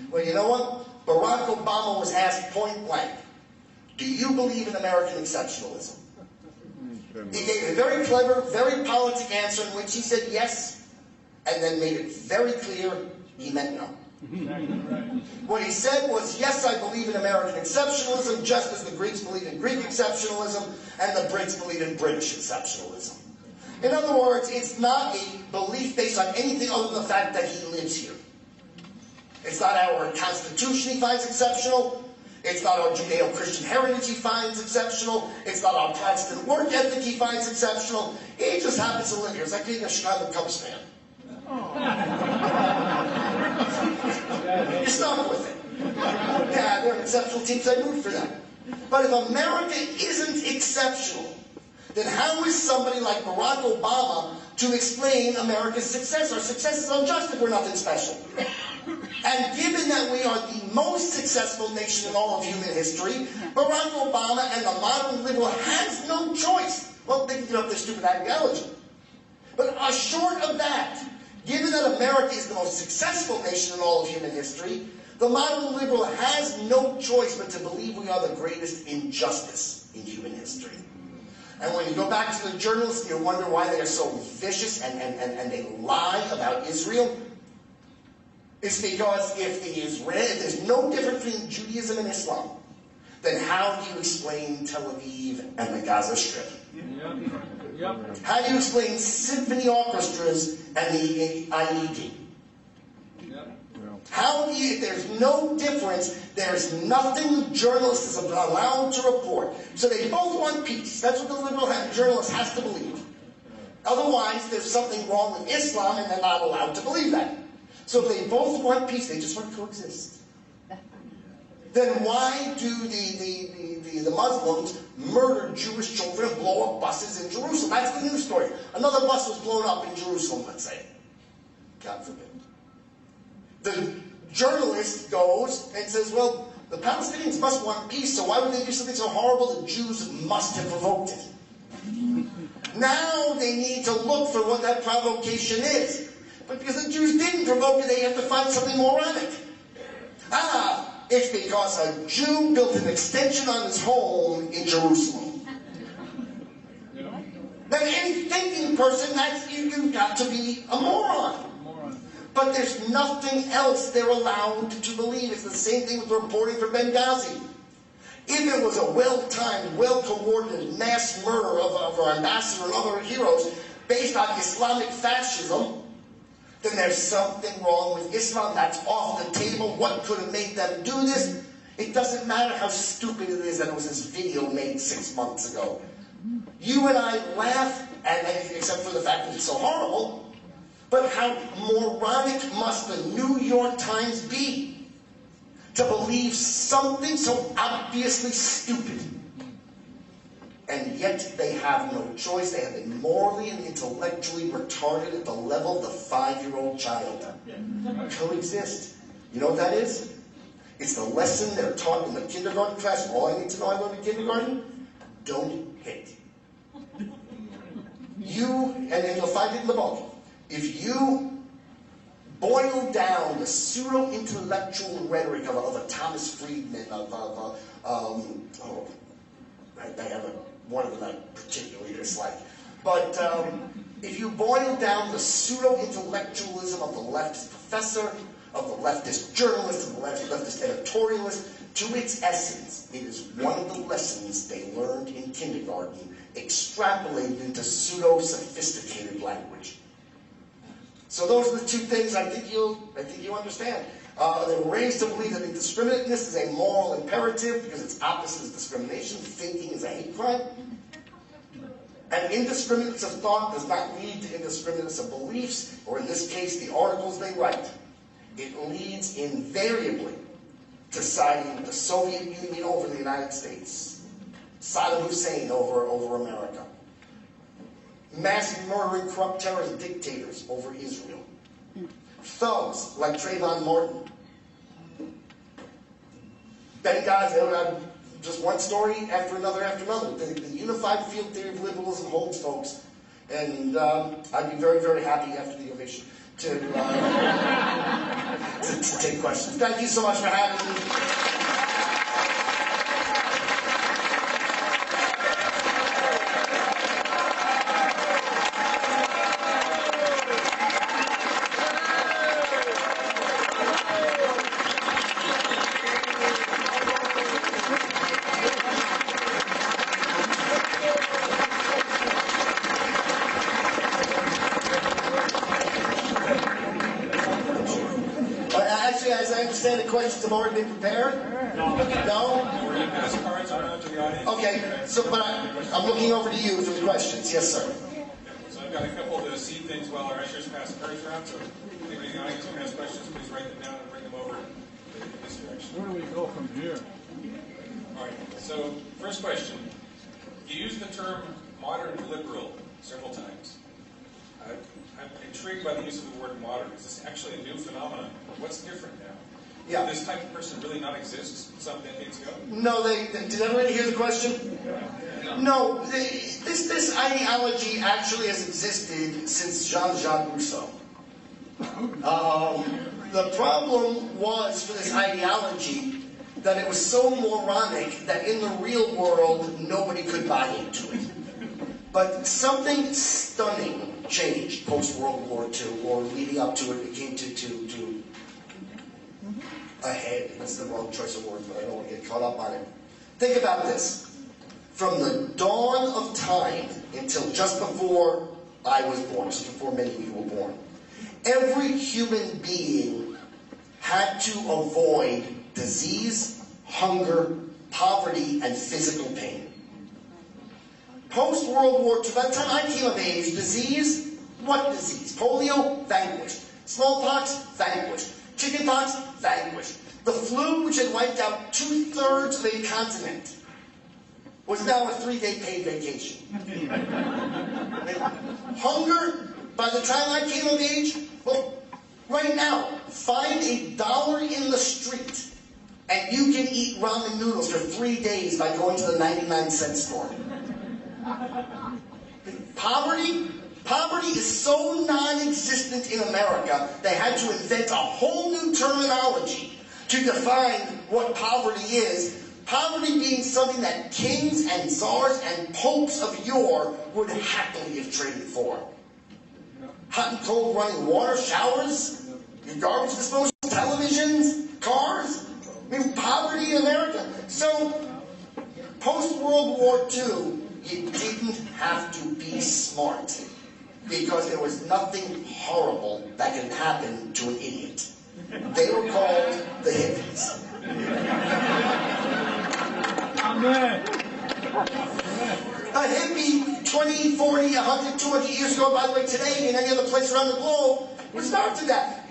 Well, you know what? Barack Obama was asked point blank, do you believe in American exceptionalism? He gave a very clever, very politic answer in which he said yes, and then made it very clear he meant no. What he said was, yes, I believe in American exceptionalism, just as the Greeks believe in Greek exceptionalism, and the Brits believe in British exceptionalism. In other words, it's not a belief based on anything other than the fact that he lives here. It's not our Constitution he finds exceptional. It's not our Judeo-Christian heritage he finds exceptional. It's not our Protestant work ethic he finds exceptional. He just happens to live here. It's like being a Chicago Cubs fan. You're stuck with it. Yeah, they're an exceptional team, so I root for them. But if America isn't exceptional, then how is somebody like Barack Obama to explain America's success? Our success is unjust if we're nothing special. And given that we are the most successful nation in all of human history, Barack Obama and the modern liberal has no choice. Well, they can give up their stupid ideology. But short of that, given that America is the most successful nation in all of human history, the modern liberal has no choice but to believe we are the greatest injustice in human history. And when you go back to the journalists, you wonder why they are so vicious and they lie about Israel. It's because if there's no difference between Judaism and Islam, then how do you explain Tel Aviv and the Gaza Strip? Yep. How do you explain symphony orchestras and the IED? Yep. How do you, if there's no difference, there's nothing journalists are allowed to report. So they both want peace. That's what the liberal journalist has to believe. Otherwise, there's something wrong with Islam and they're not allowed to believe that. So if they both want peace, they just want to coexist. Then why do the Muslims murder Jewish children and blow up buses in Jerusalem? That's the news story. Another bus was blown up in Jerusalem, let's say. God forbid. The journalist goes and says, well, the Palestinians must want peace, so why would they do something so horrible? The Jews must have provoked it. Now they need to look for what that provocation is. But because the Jews didn't provoke it, they have to find something moronic. It's because a Jew built an extension on his home in Jerusalem. Then any thinking person, you've got to be a moron. But there's nothing else they're allowed to believe. It's the same thing with reporting for Benghazi. If it was a well-timed, well-coordinated mass murder of our ambassador and other heroes based on Islamic fascism, then there's something wrong with Islam. That's off the table. What could have made them do this? It doesn't matter how stupid it is that it was this video made 6 months ago. You and I laugh at anything except for the fact that it's so horrible. But how moronic must the New York Times be to believe something so obviously stupid? And yet they have no choice. They have been morally and intellectually retarded at the level of the 5-year-old child. Coexist. You know what that is? It's the lesson they're taught in the kindergarten class. All I need to know I learned in kindergarten, don't hit. And you'll find it in the book. If you boil down the pseudo-intellectual rhetoric of a Thomas Friedman, I have one of them I particularly dislike. But if you boil down the pseudo-intellectualism of the leftist professor, of the leftist journalist, of the leftist editorialist, to its essence, it is one of the lessons they learned in kindergarten, extrapolated into pseudo-sophisticated language. So those are the two things I think you understand. They were raised to believe that indiscriminateness is a moral imperative because its opposite is discrimination. Thinking is a hate crime. And indiscriminateness of thought does not lead to indiscriminateness of beliefs, or in this case, the articles they write. It leads invariably to siding the Soviet Union over the United States, Saddam Hussein over America, mass murdering corrupt terrorist dictators over Israel, thugs like Trayvon Martin, Benghazi, just one story after another after another. The unified field theory of liberalism holds, folks, and I'd be very, very happy after the ovation to take questions. Thank you so much for having me. The questions have already been prepared? No? Were you pass cards around to the audience? Okay, so but I'm looking over to you for the questions. Yes, sir. So I've got a couple to see things while our ushers pass cards around. So anybody in the audience who has questions, please write them down and bring them over in this direction. Where do we go from here? All right. So first question. You used the term modern liberal several times. I'm intrigued by the use of the word modern. Is this actually a new phenomenon? What's different now? Yeah. Did this type of person really not exist some decades ago? No, did everybody hear the question? No, this ideology actually has existed since Jean-Jacques Rousseau. The problem was for this ideology that it was so moronic that in the real world nobody could buy into it. But something stunning changed post-World War II, or leading up to it. It came to ahead. That's the wrong choice of words, but I don't want to get caught up on it. Think about this. From the dawn of time until just before I was born, just before many of you were born, every human being had to avoid disease, hunger, poverty, and physical pain. Post-World War II, by the time I came of age, disease, what disease? Polio, vanquished. Smallpox, vanquished. Chickenpox, vanquished. The flu, which had wiped out 2/3 of a continent, was now a 3-day paid vacation. Hunger, by the time I came of age, well, right now, find $1 in the street, and you can eat ramen noodles for 3 days by going to the 99-cent store. Poverty is so non-existent in America, they had to invent a whole new terminology to define what poverty is. Poverty being something that kings and czars and popes of yore would happily have traded for. Hot and cold running water, showers, your garbage disposal, televisions, cars. I mean, poverty in America. So, post-World War II, you didn't have to be smart. because there was nothing horrible that can happen to an idiot. They were called the hippies. Amen. A hippie 20, 40, 100, 200 years ago, by the way, today, in any other place around the globe, would starve to death.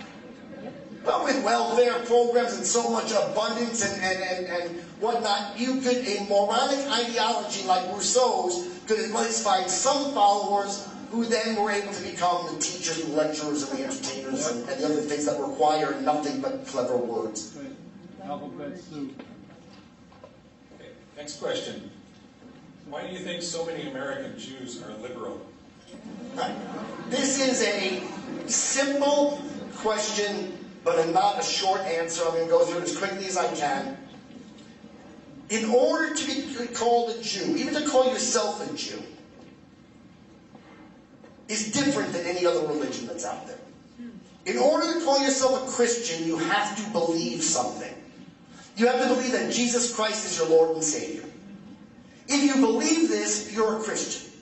But with welfare programs and so much abundance and whatnot, you could, a moronic ideology like Rousseau's, could at least find some followers who then were able to become the teachers and lecturers and the entertainers and the other things that require nothing but clever words. Alphabet soup. Okay, next question. Why do you think so many American Jews are liberal? Right. This is a simple question, but not a short answer. I'm going to go through it as quickly as I can. In order to be called a Jew, even to call yourself a Jew, is different than any other religion that's out there. In order to call yourself a Christian, you have to believe something. You have to believe that Jesus Christ is your Lord and Savior. If you believe this, you're a Christian.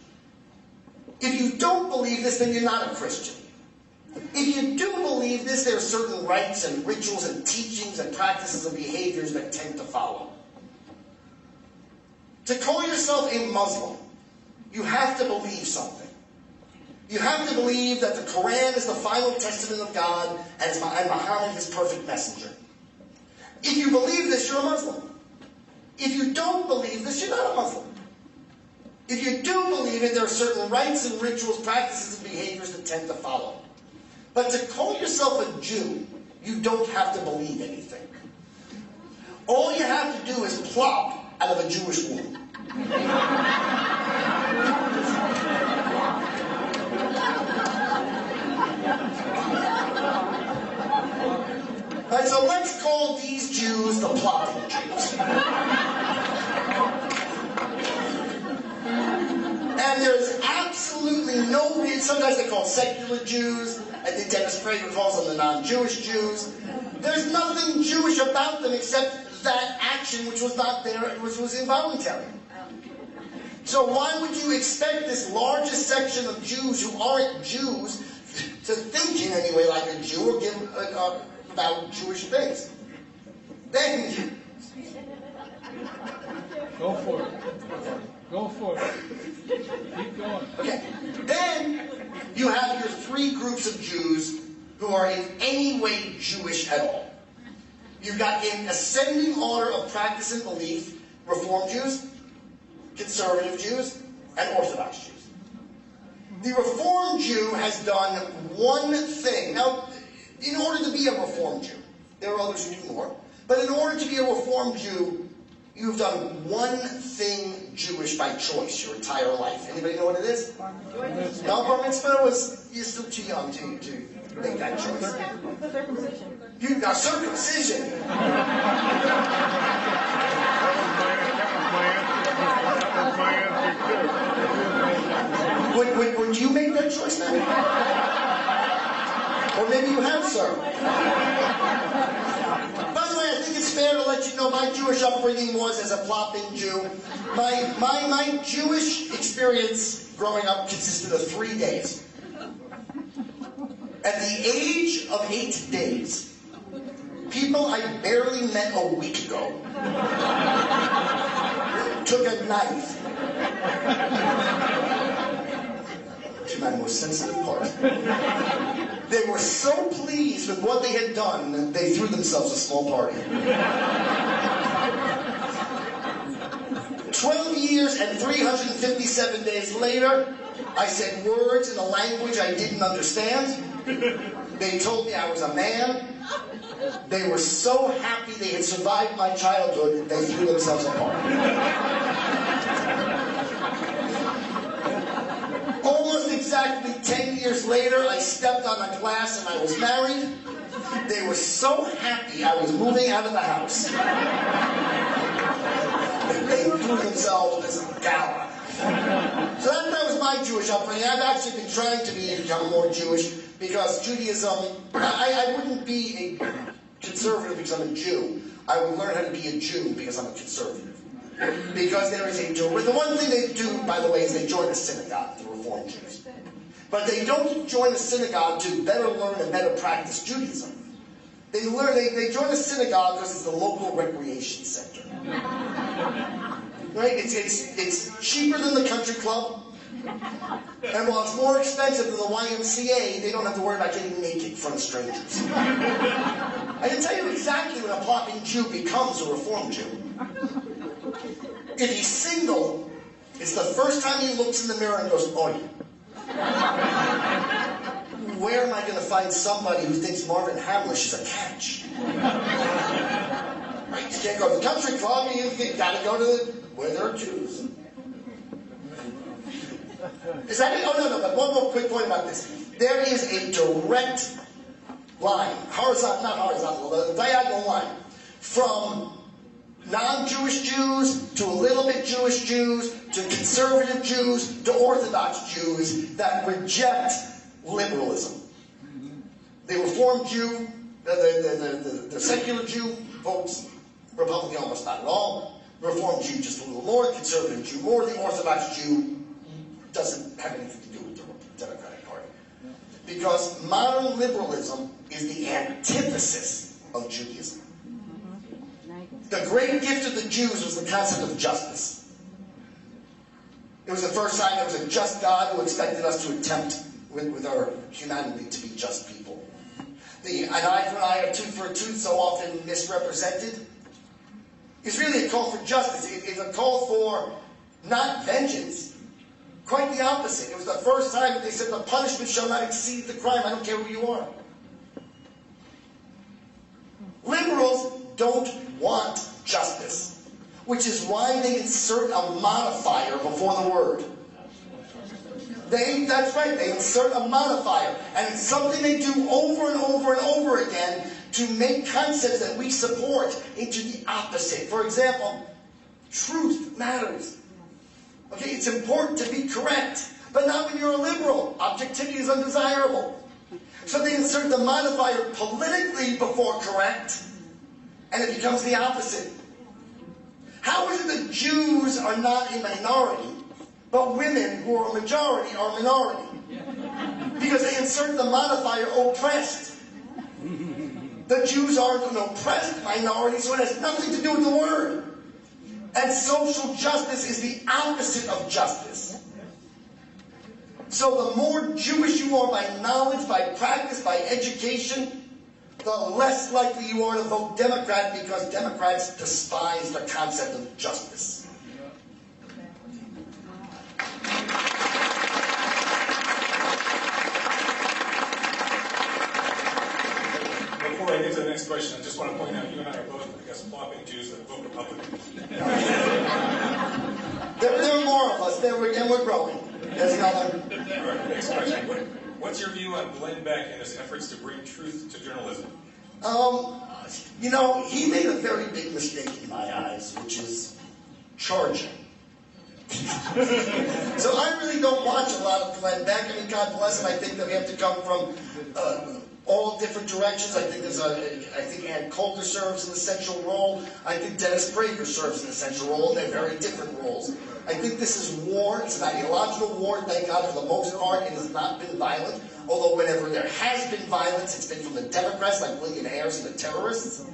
If you don't believe this, then you're not a Christian. If you do believe this, there are certain rites and rituals and teachings and practices and behaviors that tend to follow. To call yourself a Muslim, you have to believe something. You have to believe that the Quran is the final testament of God and Muhammad is perfect messenger. If you believe this, you're a Muslim. If you don't believe this, you're not a Muslim. If you do believe it, there are certain rites and rituals, practices, and behaviors that tend to follow. But to call yourself a Jew, you don't have to believe anything. All you have to do is plop out of a Jewish womb. Right, so let's call these Jews the plopping Jews. And there's absolutely no reason. Sometimes they call secular Jews. I think Dennis Prager calls them the non-Jewish Jews. There's nothing Jewish about them except that action which was not there, which was involuntary. So why would you expect this largest section of Jews who aren't Jews to think in any way like a Jew or give about Jewish things? Then Go for it. Go for it. Keep going. okay. Then you have your three groups of Jews who are in any way Jewish at all. You've got in ascending order of practice and belief, Reform Jews, Conservative Jews, and Orthodox Jews. The Reform Jew has done one thing. Now, in order to be a Reform Jew, there are others who do more, but in order to be a Reform Jew, you've done one thing Jewish by choice your entire life. Anybody know what it is? No, bar mitzvah was, you're still too young to make that choice. Circumcision. You got circumcision. Would you make that choice now? Or maybe you have, sir. By the way, I think it's fair to let you know my Jewish upbringing was as a plopping Jew. My Jewish experience growing up consisted of 3 days. At the age of 8 days, people I barely met a week ago took a knife to my most sensitive part. They were so pleased with what they had done, they threw themselves a small party. 12 years and 357 days later, I said words in a language I didn't understand. They told me I was a man. They were so happy they had survived my childhood, they threw themselves apart. Almost exactly 10 years later, I stepped on a glass and I was married. They were so happy I was moving out of the house. They threw themselves as a gala. So that was my Jewish upbringing. I've actually been trying to become more Jewish because Judaism, I wouldn't be a conservative because I'm a Jew. I would learn how to be a Jew because I'm a conservative. Because there is the one thing they do, by the way, is they join a synagogue, the Reform Jews. But they don't join a synagogue to better learn and better practice Judaism. They join a synagogue because it's the local recreation center. Right? It's cheaper than the country club. And while it's more expensive than the YMCA, they don't have to worry about getting naked in front of strangers. I can tell you exactly when a plopping Jew becomes a Reformed Jew. If he's single, it's the first time he looks in the mirror and goes, "Oi. Where am I going to find somebody who thinks Marvin Hamlish is a catch?" Right? You can't go to the country club, you got to go to where there are Jews. Is that it? Oh, no, but one more quick point about this. There is a direct line, not horizontal, a diagonal line, from non-Jewish Jews to a little bit Jewish Jews to conservative Jews to Orthodox Jews that reject liberalism. The Reformed Jew, the secular Jew votes Republican almost not at all. The Reformed Jew just a little more. The conservative Jew more. The Orthodox Jew doesn't have anything to do with the Democratic Party. Because modern liberalism is the antithesis of Judaism. The great gift of the Jews was the concept of justice. It was the first time there was a just God who expected us to attempt with our humanity to be just people. The an eye for an eye, a tooth for a tooth, so often misrepresented, is really a call for justice. It's a call for not vengeance, quite the opposite. It was the first time that they said the punishment shall not exceed the crime. I don't care who you are. Liberals don't want justice, which is why they insert a modifier before the word. That's right, they insert a modifier, and it's something they do over and over and over again to make concepts that we support into the opposite. For example, truth matters. Okay, it's important to be correct, but not when you're a liberal. Objectivity is undesirable. So they insert the modifier politically before correct, and it becomes the opposite. How is it that Jews are not a minority, but women who are a majority are a minority? Because they insert the modifier oppressed. The Jews aren't an oppressed minority, so it has nothing to do with the word. And social justice is the opposite of justice. So the more Jewish you are by knowledge, by practice, by education, the less likely you are to vote Democrat, because Democrats despise the concept of justice. Before I get to the next question, I just want to point out you and I are both, I guess, flopping Jews that vote Republican. There are more of us, and we're growing. There's another. All right, next question. What's your view on Glenn Beck and his efforts to bring truth to journalism? You know, he made a very big mistake in my eyes, which is charging. So I really don't watch a lot of Glenn Beck. I mean, God bless him. I think that we have to come from all different directions. I think Ann Coulter serves an essential role. I think Dennis Prager serves an essential role. They're very different roles. I think this is war. It's an ideological war. Thank God, for the most part, it has not been violent. Although whenever there has been violence, it's been from the Democrats, like William Ayers and the terrorists.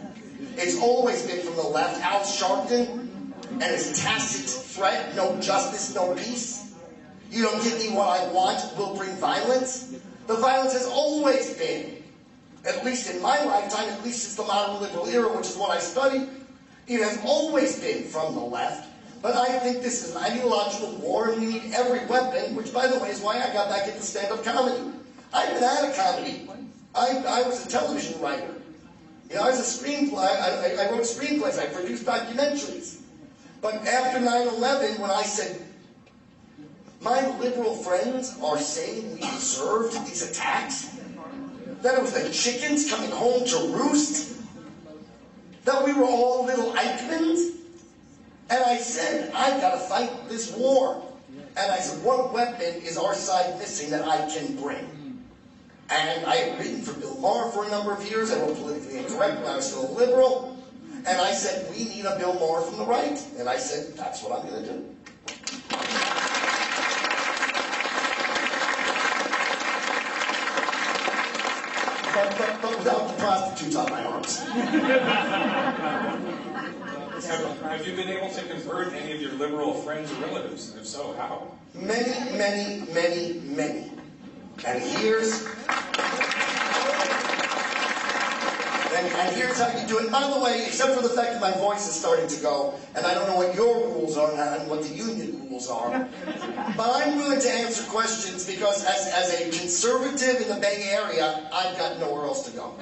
It's always been from the left. Al Sharpton and his tacit threat, no justice, no peace. You don't give me what I want, will bring violence. The violence has always been, at least in my lifetime, at least since the modern liberal era, which is what I studied, it has always been from the left. But I think this is an ideological war, and we need every weapon, which, by the way, is why I got back into stand-up comedy. I've been out of comedy. I was a television writer. You know, I was a screenplay. I wrote screenplays. I produced documentaries. But after 9/11, when I said, my liberal friends are saying we deserved these attacks, that it was the chickens coming home to roost, that we were all little Eichmanns, and I said, I've got to fight this war. And I said, what weapon is our side missing that I can bring? And I had written for Bill Maher for a number of years. I wrote Politically Incorrect when I was still a liberal. And I said, we need a Bill Maher from the right. And I said, that's what I'm going to do. but without the prostitutes on my arms. Have you been able to convert any of your liberal friends or relatives? And if so, how? Many, many, many, many. And here's how you do it. By the way, except for the fact that my voice is starting to go, and I don't know what your rules are and what the union rules are, but I'm willing to answer questions because as a conservative in the Bay Area, I've got nowhere else to go.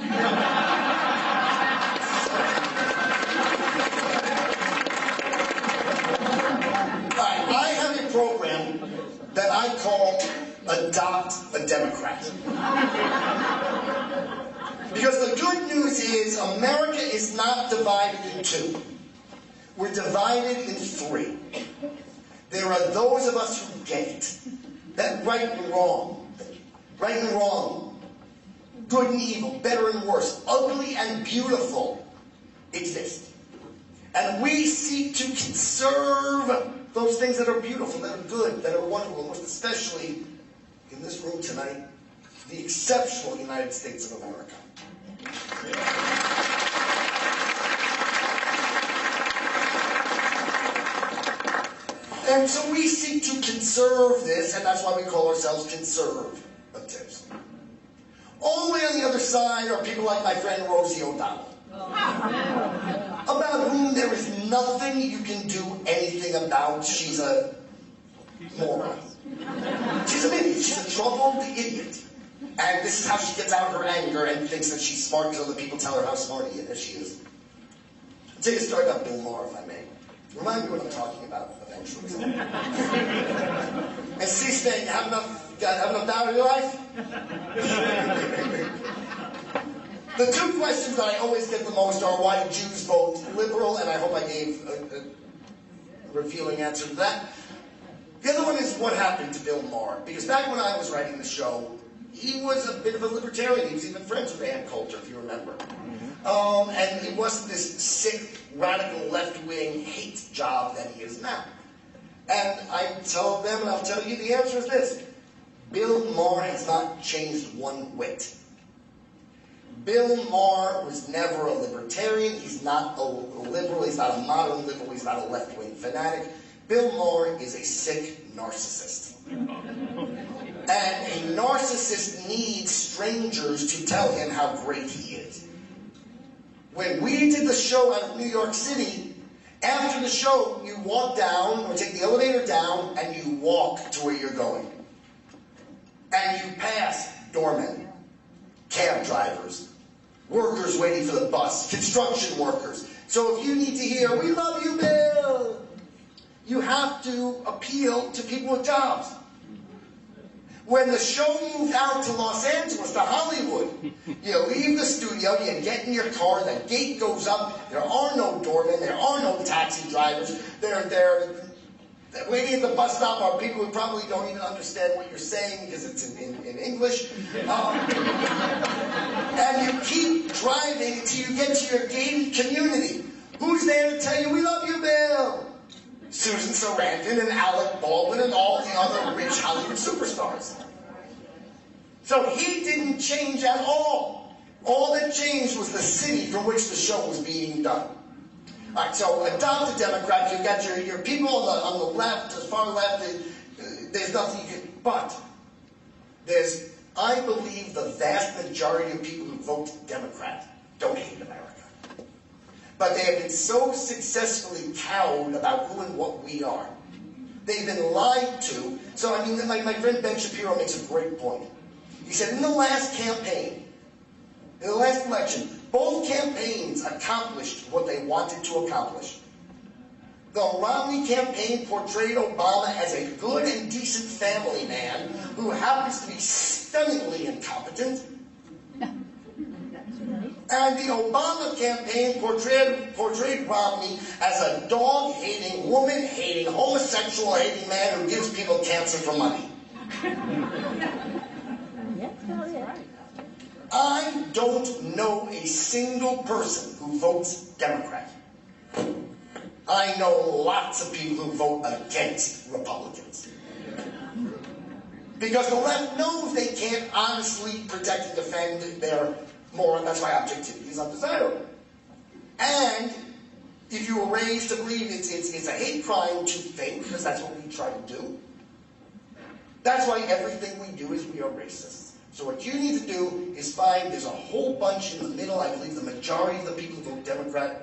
I have a program that I call Adopt a Democrat. Because the good news is America is not divided in two. We're divided in three. There are those of us who get it. That right and wrong, good and evil, better and worse, ugly and beautiful exist. And we seek to conserve those things that are beautiful, that are good, that are wonderful, most especially in this room tonight, the exceptional United States of America. And so we seek to conserve this, and that's why we call ourselves conservatives. All the way on the other side are people like my friend Rosie O'Donnell, about whom there is nothing you can do anything about. She's a moron. She's an idiot. She's a troubled idiot. And this is how she gets out her anger and thinks that she's smart because other people tell her how smart she is. I'll tell you a story about Bill Maher, if I may. Remind me what I'm talking about eventually. And C-SPAN, you have enough doubt in your life? The two questions that I always get the most are why do Jews vote liberal, and I hope I gave a revealing answer to that. The other one is what happened to Bill Maher. Because back when I was writing the show, he was a bit of a libertarian. He was even friends with Ann Coulter, if you remember. And he wasn't this sick, radical, left-wing hate job that he is now. And I tell them, and I'll tell you, the answer is this. Bill Maher has not changed one whit. Bill Maher was never a libertarian. He's not a liberal. He's not a modern liberal. He's not a left-wing fanatic. Bill Maher is a sick narcissist. And a narcissist needs strangers to tell him how great he is. When we did the show out of New York City, after the show, you walk down, or take the elevator down, and you walk to where you're going. And you pass doormen, cab drivers, workers waiting for the bus, construction workers. So if you need to hear, "We love you, Bill," you have to appeal to people with jobs. When the show moved out to Los Angeles, to Hollywood, you leave the studio, you get in your car, the gate goes up, there are no doormen, there are no taxi drivers, they're waiting at the bus stop are people who probably don't even understand what you're saying because it's in English. And you keep driving until you get to your gated community. Who's there to tell you, "We love you, Bill"? Susan Sarandon and Alec Baldwin and all the other rich Hollywood superstars. So he didn't change at all. All that changed was the city from which the show was being done. All right, so adopt a Democrat. You've got your people on the left, as far left. There's nothing you can. But there's, I believe, the vast majority of people who vote Democrat don't hate America. But they have been so successfully cowed about who and what we are. They've been lied to. So, I mean, my friend Ben Shapiro makes a great point. He said, in the last campaign, in the last election, both campaigns accomplished what they wanted to accomplish. The Romney campaign portrayed Obama as a good and decent family man who happens to be stunningly incompetent. And the Obama campaign portrayed Romney as a dog-hating, woman-hating, homosexual-hating man who gives people cancer for money. I don't know a single person who votes Democrat. I know lots of people who vote against Republicans. Because the left knows they can't honestly protect and defend their moron, that's why objectivity is undesirable. And if you were raised to believe it's a hate crime to think, because that's what we try to do, that's why everything we do is we are racist. So what you need to do is find, there's a whole bunch in the middle, I believe the majority of the people who vote Democrat,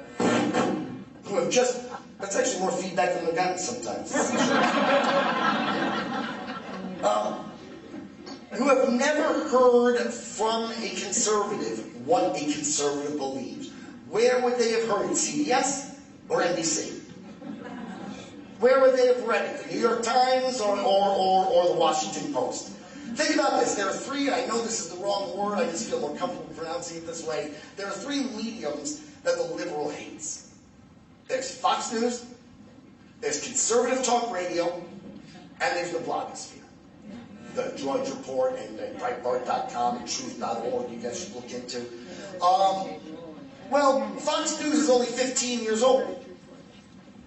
who have just, that's actually more feedback than I've gotten sometimes. Who have never heard from a conservative what a conservative believes. Where would they have heard it? CBS or NBC? Where would they have read it? The New York Times or the Washington Post? Think about this. There are three, I know this is the wrong word, I just feel more comfortable pronouncing it this way. There are three mediums that the liberal hates. There's Fox News, there's conservative talk radio, and there's the blogosphere. The Drudge Report and Breitbart.com and Truth.org you guys should look into. Well, Fox News is only 15 years old.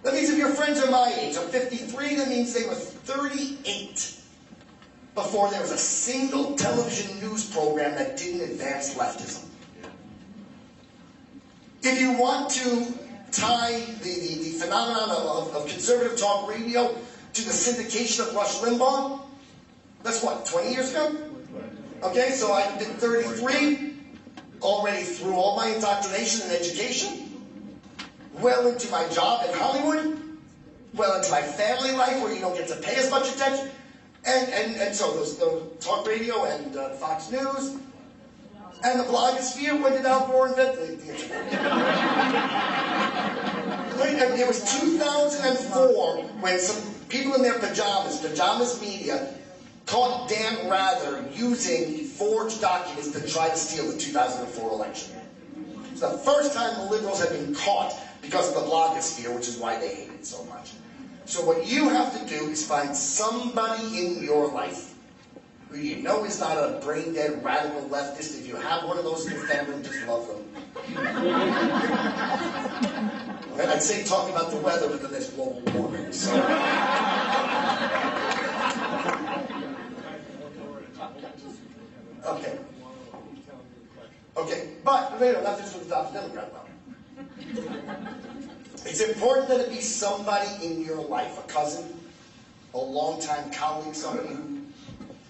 That means if your friends are my age, I'm 53, that means they were 38 before there was a single television news program that didn't advance leftism. If you want to tie the phenomenon of conservative talk radio to the syndication of Rush Limbaugh, that's what, 20 years ago? Okay, so I did 33, already through all my indoctrination and education, well into my job in Hollywood, well into my family life where you don't get to pay as much attention, and so those talk radio and Fox News, and the blogosphere. When did Al Gore invent the internet? It was 2004 when some people in their pajamas media, caught Dan Rather using forged documents to try to steal the 2004 election. It's the first time the liberals have been caught because of the blogosphere, which is why they hate it so much. So what you have to do is find somebody in your life who you know is not a brain-dead radical leftist. If you have one of those in your family, just love them. I'd say talk about the weather, but then there's global warming. So. Okay, but not just with the Democrat now. It's important that it be somebody in your life, a cousin, a longtime colleague, somebody who,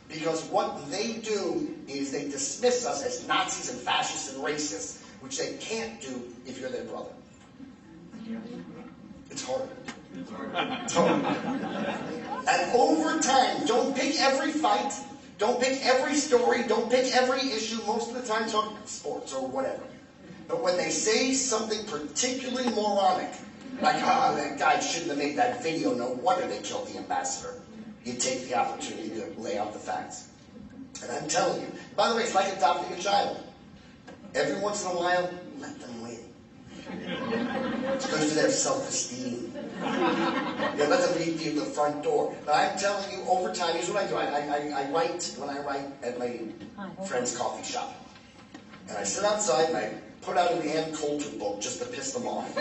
because what they do is they dismiss us as Nazis and fascists and racists, which they can't do if you're their brother. It's hard. It's hard. And over time, don't pick every fight. Don't pick every story, don't pick every issue, most of the time talk sports or whatever. But when they say something particularly moronic, like, that guy shouldn't have made that video, no wonder they killed the ambassador, you take the opportunity to lay out the facts. And I'm telling you, by the way, it's like adopting a child. Every once in a while, let them win. It's good for their self-esteem. Let them lead you to the front door. But I'm telling you, over time, here's what I do. I write when I write at my friend's coffee shop. And I sit outside and I put out an Ann Coulter book just to piss them off.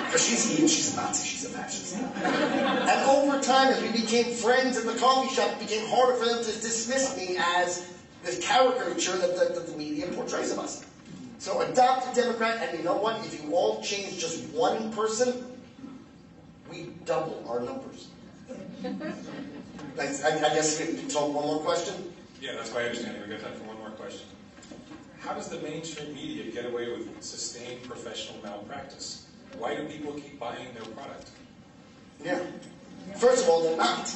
Because she's a Nazi, she's a fascist. And over time, as we became friends at the coffee shop, it became harder for them to dismiss me as this caricature that the media portrays of us. So adopt a Democrat, and you know what? If you all change just one person, we double our numbers. I guess we can talk one more question? Yeah, that's my understanding. We've got time for one more question. How does the mainstream media get away with sustained professional malpractice? Why do people keep buying their product? Yeah. First of all, they're not.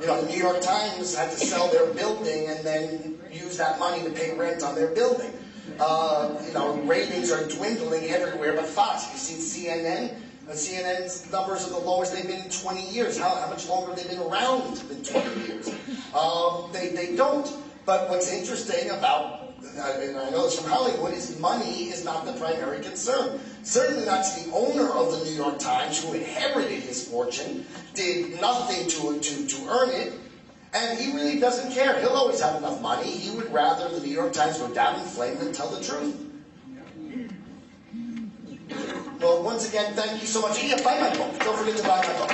The New York Times had to sell their building and then use that money to pay rent on their building. Ratings are dwindling everywhere but Fox. You've seen CNN? CNN's numbers are the lowest they've been in 20 years. How much longer have they been around than 20 years? They don't. But what's interesting about, and I know this from Hollywood, is money is not the primary concern. Certainly not to the owner of the New York Times, who inherited his fortune, did nothing to earn it, and he really doesn't care. He'll always have enough money. He would rather the New York Times go down in flames than tell the truth. Well, once again, thank you so much. Yeah, buy my book. Don't forget to buy my book.